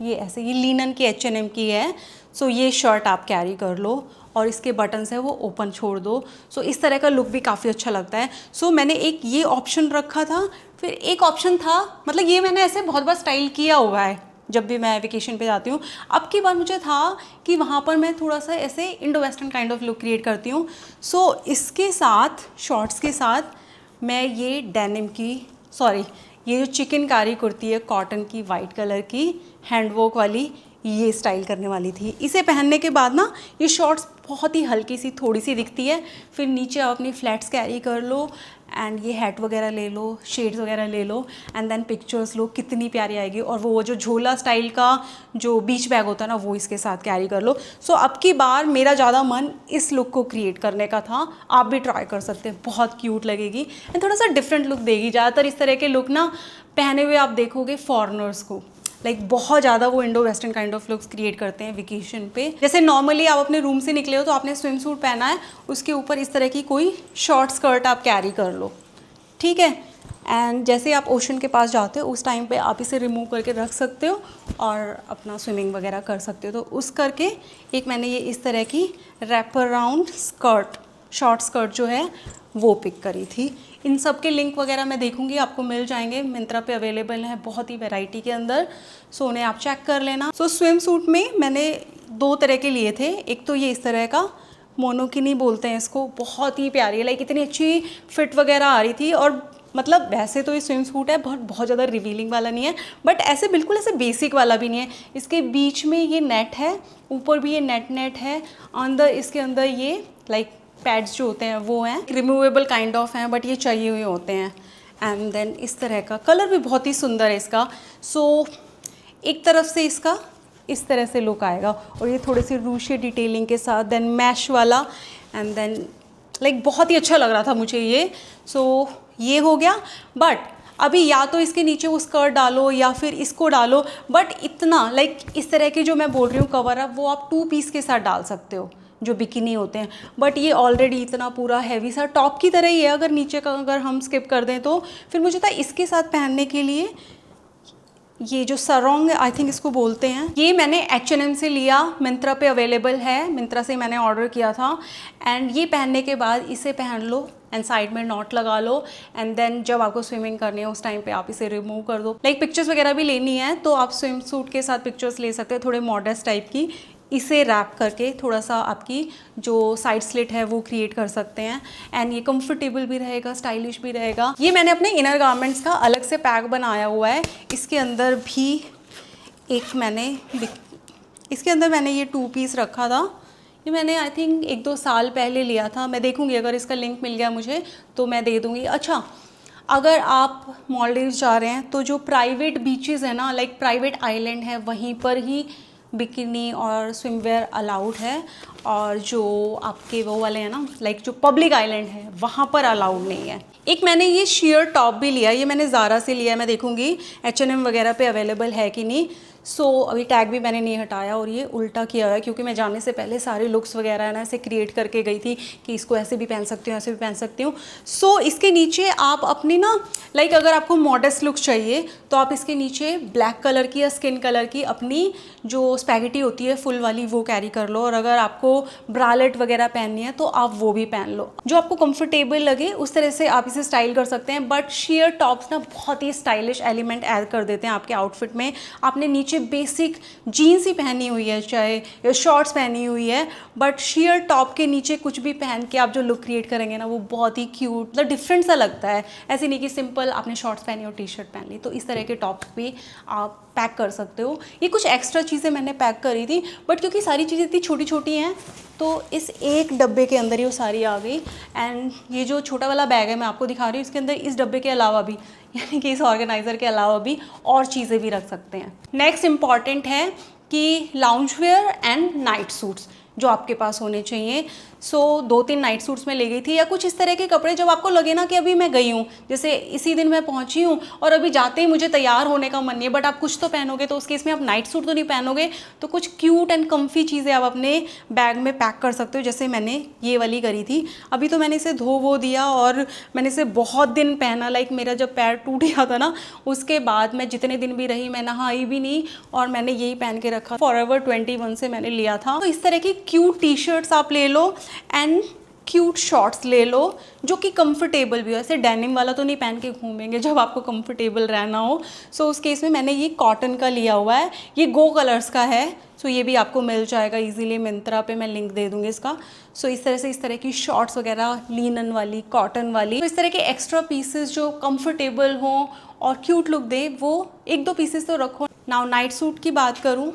ये ऐसे, ये लिनन की H&M की है। सो ये शर्ट आप कैरी कर लो, और इसके बटन्स है वो ओपन छोड़ दो। सो इस तरह का लुक भी काफ़ी अच्छा लगता है। सो मैंने एक ये ऑप्शन रखा था। फिर एक ऑप्शन था, मतलब ये मैंने ऐसे बहुत बार स्टाइल किया हुआ है जब भी मैं वेकेशन पे जाती हूँ। अब की बार मुझे था कि वहाँ पर मैं थोड़ा सा ऐसे Indo western kind of look create करती हूँ। सो इसके साथ, शॉर्ट्स के साथ मैं ये डेनिम की, सॉरी, ये जो चिकनकारी कुर्ती है कॉटन की वाइट कलर की हैंडवर्क वाली, ये स्टाइल करने वाली थी। इसे पहनने के बाद ना ये शॉर्ट्स बहुत ही हल्की सी थोड़ी सी दिखती है। फिर नीचे आप अपनी फ्लैट्स कैरी कर लो एंड ये हैट वगैरह ले लो, शेड्स वगैरह ले लो एंड देन पिक्चर्स लो, कितनी प्यारी आएगी। और वो जो झोला स्टाइल का जो बीच बैग होता है ना, वो इसके साथ कैरी कर लो। सो अब की बार मेरा ज़्यादा मन इस लुक को क्रिएट करने का था। आप भी ट्राई कर सकते हैं, बहुत क्यूट लगेगी एंड थोड़ा सा डिफरेंट लुक देगी। ज़्यादातर इस तरह के लुक ना पहने हुए आप देखोगे फॉरेनर्स को, लाइक बहुत ज़्यादा वो Indo western kind of looks create करते हैं वेकेशन पे। जैसे नॉर्मली आप अपने रूम से निकले हो तो आपने स्विम सूट पहना है, उसके ऊपर इस तरह की कोई शॉर्ट स्कर्ट आप कैरी कर लो, ठीक है। एंड जैसे आप ओशन के पास जाते हो उस टाइम पे आप इसे रिमूव करके रख सकते हो और अपना स्विमिंग वगैरह कर सकते हो। तो उस करके एक मैंने ये इस तरह की wrap around skirt, short skirt जो है वो पिक करी थी। इन सब के लिंक वगैरह मैं देखूंगी, आपको मिल जाएंगे, मिंत्रा पे अवेलेबल है बहुत ही वैरायटी के अंदर। सो उन्हें आप चेक कर लेना। सो स्विम सूट में मैंने 2 तरह के लिए थे। एक तो ये इस तरह का मोनोकिनी बोलते हैं इसको, बहुत ही प्यारी है, लाइक इतनी अच्छी फिट वगैरह आ रही थी। और मतलब वैसे तो ये स्विम सूट है, बहुत ज़्यादा रिवीलिंग वाला नहीं है, बट ऐसे बिल्कुल ऐसे बेसिक वाला भी नहीं है। इसके बीच में ये नेट है, ऊपर भी ये नेट है, अंदर इसके अंदर ये लाइक पैड्स जो होते हैं वो हैं, रिमूवेबल काइंड ऑफ हैं, बट ये चाहिए हुए होते हैं। एंड देन इस तरह का कलर भी बहुत ही सुंदर है इसका। सो एक तरफ से इसका इस तरह से लुक आएगा और ये थोड़ी सी रूशे डिटेलिंग के साथ, देन मैश वाला एंड देन लाइक बहुत ही अच्छा लग रहा था मुझे ये। सो ये हो गया। बट अभी या तो इसके नीचे वो स्कर्ट डालो या फिर इसको डालो, बट इतना लाइक इस तरह के जो मैं बोल रही हूँ कवर अप, वो आप 2 पीस के साथ डाल सकते हो जो बिकिनी होते हैं। बट ये ऑलरेडी इतना पूरा हैवी सा टॉप की तरह ही है, अगर नीचे का अगर हम स्किप कर दें तो। फिर मुझे था इसके साथ पहनने के लिए ये जो सरोंग आई थिंक इसको बोलते हैं, ये मैंने H&M से लिया, मिंत्रा पे अवेलेबल है, मिंत्रा से मैंने ऑर्डर किया था। एंड ये पहनने के बाद इसे पहन लो एंड साइड में नॉट लगा लो एंड देन जब आपको स्विमिंग करनी है उस टाइम पे आप इसे रिमूव कर दो। लाइक पिक्चर्स वगैरह भी लेनी है तो आप स्विम सूट के साथ पिक्चर्स ले सकते हैं, थोड़े मॉडर्न टाइप की। इसे रैप करके थोड़ा सा आपकी जो साइड स्लिट है वो क्रिएट कर सकते हैं एंड ये कंफर्टेबल भी रहेगा, स्टाइलिश भी रहेगा। ये मैंने अपने इनर गारमेंट्स का अलग से पैक बनाया हुआ है। इसके अंदर भी इसके अंदर मैंने ये 2 पीस रखा था। ये मैंने आई थिंक 1-2 साल पहले लिया था। मैं देखूंगी अगर इसका लिंक मिल गया मुझे तो मैं दे दूंगी। अच्छा, अगर आप मालदीव्स जा रहे हैं तो जो प्राइवेट बीचेस है ना, लाइक प्राइवेट आइलैंड है, वहीं पर ही बिकिनी और स्विमवेयर अलाउड है। और जो आपके वो वाले हैं ना, लाइक जो पब्लिक आइलैंड है वहाँ पर अलाउड नहीं है। एक मैंने ये शेयर टॉप भी लिया, ये मैंने ज़ारा से लिया है। मैं देखूंगी H&M वगैरह पे अवेलेबल है कि नहीं। सो अभी टैग भी मैंने नहीं हटाया और ये उल्टा किया हुआ है क्योंकि मैं जाने से पहले सारे लुक्स वगैरह है ना ऐसे क्रिएट करके गई थी कि इसको ऐसे भी पहन सकती हूँ, ऐसे भी पहन सकती हूँ। सो इसके नीचे आप अपनी ना लाइक अगर आपको मॉडर्न लुक चाहिए तो आप इसके नीचे ब्लैक कलर की या स्किन कलर की अपनी जो स्पैगेटी होती है फुल वाली वो कैरी कर लो। और अगर आपको ब्रालेट वगैरह पहननी है तो आप वो भी पहन लो, जो आपको कंफर्टेबल लगे उस तरह से आप इसे स्टाइल कर सकते हैं। बट शेयर टॉप्स ना बहुत ही स्टाइलिश एलिमेंट ऐड कर देते हैं आपके आउटफिट में। आपने नीचे बेसिक जीन्स ही पहनी हुई है चाहे या शॉर्ट्स पहनी हुई है, बट शेयर टॉप के नीचे कुछ भी पहन के आप जो लुक क्रिएट करेंगे ना वो बहुत ही क्यूट, मतलब डिफरेंट सा लगता है। ऐसे नहीं कि सिंपल आपने शॉर्ट्स पहनी और टी-शर्ट पहन ली। तो इस तरह के टॉप भी आप पैक कर सकते हो। ये कुछ एक्स्ट्रा चीज़ें मैंने पैक करी थी बट क्योंकि सारी चीज़ें इतनी छोटी छोटी हैं तो इस एक डब्बे के अंदर ही वो सारी आ गई। एंड ये जो छोटा वाला बैग है मैं आपको दिखा रही हूँ, इसके अंदर इस डब्बे के अलावा भी यानी कि इस ऑर्गेनाइज़र के अलावा भी और चीज़ें भी रख सकते हैं। नेक्स्ट इम्पॉर्टेंट है कि lounge where and night suits जो आपके पास होने चाहिए। सो 2-3 नाइट सूट्स में ले गई थी, या कुछ इस तरह के कपड़े जब आपको लगे ना कि अभी मैं गई हूँ, जैसे इसी दिन मैं पहुँची हूँ और अभी जाते ही मुझे तैयार होने का मन नहीं है, बट आप कुछ तो पहनोगे, तो उस केस में आप नाइट सूट तो नहीं पहनोगे, तो कुछ क्यूट एंड कम्फी चीज़ें आप अपने बैग में पैक कर सकते हो, जैसे मैंने ये वाली करी थी। अभी तो मैंने इसे धो वो दिया और मैंने इसे बहुत दिन पहना, लाइक मेरा जब पैर टूट गया था ना, उसके बाद मैं जितने दिन भी रही मैं नहाई भी नहीं और मैंने यही पहन के रखा। फॉरएवर 21 से मैंने लिया था। तो इस तरह की क्यूट टी शर्ट्स आप ले लो एंड क्यूट शॉर्ट्स ले लो जो कि कंफर्टेबल भी हो। ऐसे डेनिम वाला तो नहीं पहन के घूमेंगे जब आपको कंफर्टेबल रहना हो। सो उस केस में मैंने ये कॉटन का लिया हुआ है, ये गो कलर्स का है। सो ये भी आपको मिल जाएगा इजीली, मिंत्रा पे मैं लिंक दे दूँगी इसका। सो इस तरह से इस तरह की शॉर्ट्स वगैरह, लिनन वाली, कॉटन वाली, तो इस तरह के एक्स्ट्रा पीसेस जो कंफर्टेबल हों और क्यूट लुक दे, वो 1-2 पीसेस तो रखो। नाउ नाइट सूट की बात करूँ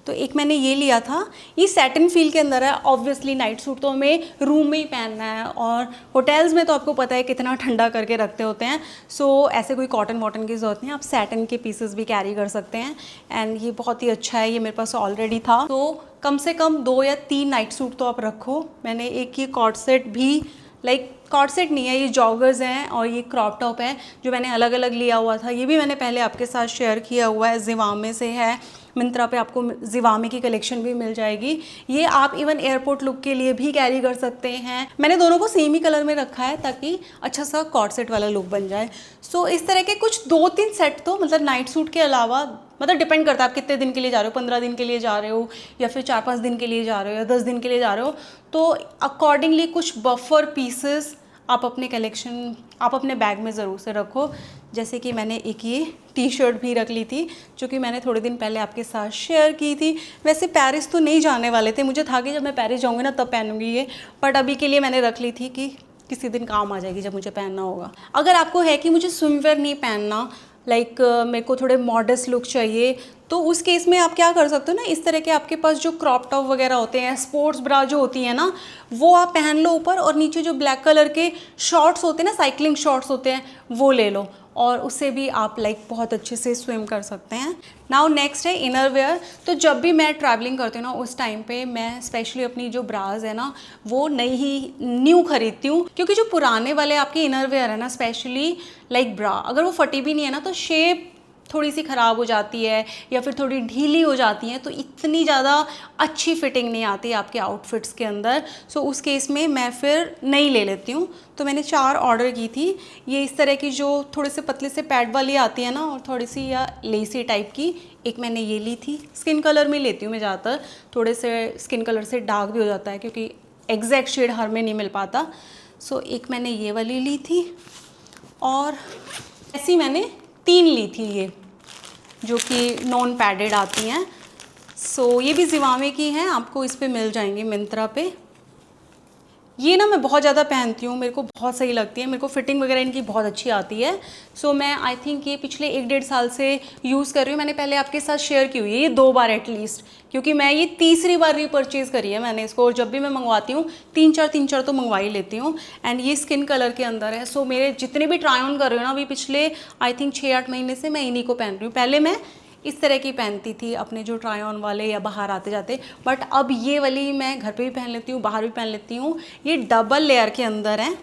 तो एक मैंने ये लिया था, ये सैटिन फील के अंदर है। ऑब्वियसली नाइट सूट तो हमें रूम में ही पहनना है और होटल्स में तो आपको पता है कितना ठंडा करके रखते होते हैं। सो ऐसे कोई कॉटन वॉटन की ज़रूरत नहीं, आप सैटिन के पीसेस भी कैरी कर सकते हैं। एंड ये बहुत ही अच्छा है, ये मेरे पास ऑलरेडी था। तो कम से कम 2 या 3 नाइट सूट तो आप रखो। मैंने एक ये कॉर्ड सेट भी, लाइक कॉर्ड सेट नहीं है, ये जॉगर्स हैं और ये क्रॉप टॉप है जो मैंने अलग अलग लिया हुआ था। ये भी मैंने पहले आपके साथ शेयर किया हुआ है, ज़िवामे से है। मिंत्रा पे आपको ज़िवामे की कलेक्शन भी मिल जाएगी। ये आप इवन एयरपोर्ट लुक के लिए भी कैरी कर सकते हैं। मैंने दोनों को सेम ही कलर में रखा है ताकि अच्छा सा कॉर्ड सेट वाला लुक बन जाए। सो इस तरह के कुछ 2-3 सेट तो, मतलब नाइट सूट के अलावा, मतलब डिपेंड करता है आप कितने दिन के लिए जा रहे हो, 15 दिन के लिए जा रहे हो या फिर 4-5 दिन के लिए जा रहे हो या 10 दिन के लिए जा रहे हो, तो अकॉर्डिंगली कुछ बफर पीसेस आप अपने कलेक्शन, आप अपने बैग में ज़रूर से रखो। जैसे कि मैंने एक ये टी शर्ट भी रख ली थी जो कि मैंने थोड़े दिन पहले आपके साथ शेयर की थी। वैसे पेरिस तो नहीं जाने वाले थे, मुझे था कि जब मैं पेरिस जाऊँगी ना तब पहनूंगी ये, बट अभी के लिए मैंने रख ली थी कि किसी दिन काम आ जाएगी जब मुझे पहनना होगा। अगर आपको है कि मुझे स्विमवेयर नहीं पहनना, लाइक मेरे को थोड़े मॉडर्न लुक चाहिए, तो उस केस में आप क्या कर सकते हो ना, इस तरह के आपके पास जो क्रॉप टॉप वगैरह होते हैं, स्पोर्ट्स ब्रा जो होती है ना, वो आप पहन लो ऊपर, और नीचे जो ब्लैक कलर के शॉर्ट्स होते हैं ना, साइकिलिंग शॉर्ट्स होते हैं, वो ले लो और उससे भी आप लाइक बहुत अच्छे से स्विम कर सकते हैं। नाउ नेक्स्ट है इनर वेयर। तो जब भी मैं ट्रैवलिंग करती हूँ ना, उस टाइम पे मैं स्पेशली अपनी जो ब्राज है ना, वो न्यू खरीदती हूँ, क्योंकि जो पुराने वाले आपके इनर वेयर है ना, स्पेशली लाइक ब्रा, अगर वो फटी भी नहीं है ना, तो शेप थोड़ी सी ख़राब हो जाती है या फिर थोड़ी ढीली हो जाती है, तो इतनी ज़्यादा अच्छी फिटिंग नहीं आती आपके आउटफिट्स के अंदर। सो उस केस में मैं फिर नई ले लेती हूँ। तो मैंने 4 ऑर्डर की थी। ये इस तरह की जो थोड़े से पतले से पैड वाली आती है ना, और थोड़ी सी या लेसी टाइप की, एक मैंने ये ली थी। स्किन कलर में लेती हूँ मैं ज़्यादातर, थोड़े से स्किन कलर से डार्क भी हो जाता है क्योंकि एग्जैक्ट शेड हर में नहीं मिल पाता। सो एक मैंने ये वाली ली थी और ऐसी मैंने 3 ली थी, ये जो कि नॉन पैडेड आती हैं। सो ये भी ज़िवामे की हैं, आपको इस पे मिल जाएंगे मिंत्रा पे। ये ना मैं बहुत ज़्यादा पहनती हूँ, मेरे को बहुत सही लगती है, मेरे को फिटिंग वगैरह इनकी बहुत अच्छी आती है। सो मैं आई थिंक ये पिछले 1-1.5 साल से यूज़ कर रही हूँ। मैंने पहले आपके साथ शेयर की हुई है ये 2 बार एटलीस्ट, क्योंकि मैं ये तीसरी बार रीपर्चेज़ करी है मैंने इसको, और जब भी मैं मंगवाती हूँ 3-4 तो मंगवा ही लेती हूँ। एंड ये स्किन कलर के अंदर है। सो मेरे जितने भी ट्राई ऑन कर रही हूँ ना अभी पिछले आई थिंक 6-8 महीने से, मैं इन्हीं को पहन रही हूँ। पहले मैं इस तरह की पहनती थी अपने जो ट्राई ऑन वाले या बाहर आते जाते, बट अब ये वाली मैं घर पे भी पहन लेती हूँ, बाहर भी पहन लेती हूँ। ये डबल लेयर के अंदर है,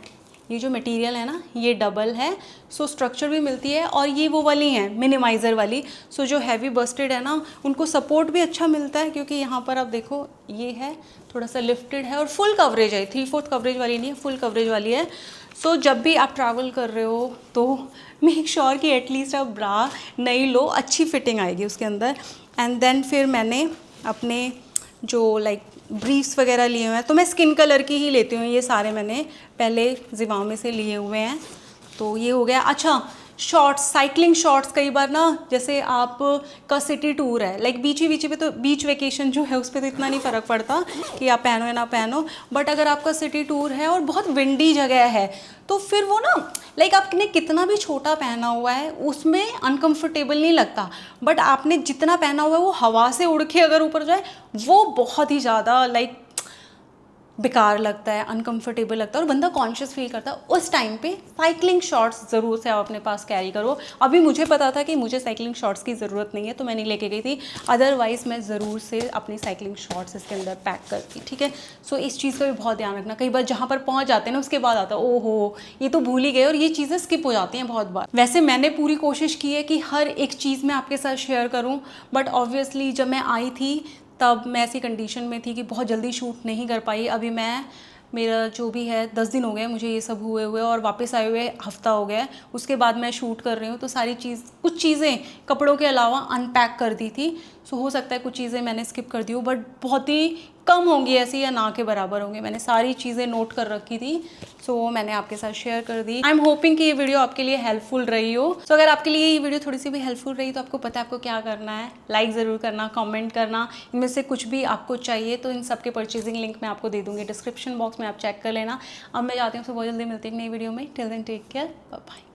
ये जो मटेरियल है ना ये डबल है। सो स्ट्रक्चर भी मिलती है, और ये वो वाली हैं मिनिमाइज़र वाली। सो जो हैवी बस्टेड है ना, उनको सपोर्ट भी अच्छा मिलता है, क्योंकि यहाँ पर आप देखो ये है थोड़ा सा लिफ्टेड है, और फुल कवरेज है, 3/4 कवरेज वाली नहीं है, फुल कवरेज वाली है। सो जब भी आप ट्रैवल कर रहे हो तो मेक श्योर कि एटलीस्ट आप ब्रा नई लो, अच्छी फिटिंग आएगी उसके अंदर। एंड देन फिर मैंने अपने जो लाइक ब्रीफ्स वगैरह लिए हुए हैं, तो मैं स्किन कलर की ही लेती हूँ। ये सारे मैंने पहले ज़िवामे से लिए हुए हैं। तो ये हो गया। अच्छा, शॉर्ट्स, साइकिलिंग शॉर्ट्स, कई बार ना जैसे आप का सिटी टूर है, लाइक बीची पे, तो बीच वेकेशन जो है उस पर तो इतना नहीं फ़र्क पड़ता कि आप पहनो या ना पहनो, बट अगर आपका सिटी टूर है और बहुत विंडी जगह है, तो फिर वो ना लाइक आपने कितना भी छोटा पहना हुआ है उसमें अनकंफर्टेबल नहीं लगता, बट आपने जितना पहना हुआ है वो हवा से उड़ के अगर ऊपर जाए, वो बहुत ही ज़्यादा लाइक बेकार लगता है, अनकंफर्टेबल लगता है और बंदा कॉन्शियस फील करता है, उस टाइम पे साइकिलिंग शॉर्ट्स ज़रूर से आप अपने पास कैरी करो। अभी मुझे पता था कि मुझे साइकिलिंग शॉर्ट्स की ज़रूरत नहीं है तो मैं नहीं लेके गई थी, अदरवाइज़ मैं ज़रूर से अपनी साइकिलिंग शॉर्ट्स इसके अंदर पैक करती। ठीक है, सो इस चीज़ का भी बहुत ध्यान रखना। कई बार जहाँ पर पहुँच जाते हैं ना उसके बाद आता है ओहो ये तो भूल ही गए, और ये चीज़ें स्किप हो जाती हैं बहुत बार। वैसे मैंने पूरी कोशिश की है कि हर एक चीज़ मैं आपके साथ शेयर करूँ, बट ऑब्वियसली जब मैं आई थी तब मैं ऐसी कंडीशन में थी कि बहुत जल्दी शूट नहीं कर पाई। अभी मैं मेरा जो भी है 10 दिन हो गए मुझे ये सब हुए हुए और वापस आए हुए हफ्ता हो गया है, उसके बाद मैं शूट कर रही हूँ। तो सारी कुछ चीज़ें कपड़ों के अलावा अनपैक कर दी थी। सो हो सकता है कुछ चीज़ें मैंने स्किप कर दी हो, बट बहुत ही कम होंगी ऐसी या ना के बराबर होंगे। मैंने सारी चीज़ें नोट कर रखी थी, सो मैंने आपके साथ शेयर कर दी। आई एम होपिंग कि ये वीडियो आपके लिए हेल्पफुल रही हो। सो अगर आपके लिए ये वीडियो थोड़ी सी भी हेल्पफुल रही तो आपको पता है आपको क्या करना है, लाइक ज़रूर करना, कमेंट करना। इनमें से कुछ भी आपको चाहिए तो इन सब के परचेजिंग लिंक मैं आपको दे दूँगी डिस्क्रिप्शन बॉक्स में, आप चेक कर लेना। अब मैं जाती हूँ, बहुत जल्दी मिलती हूँ नई वीडियो में। Till then take care, bye bye.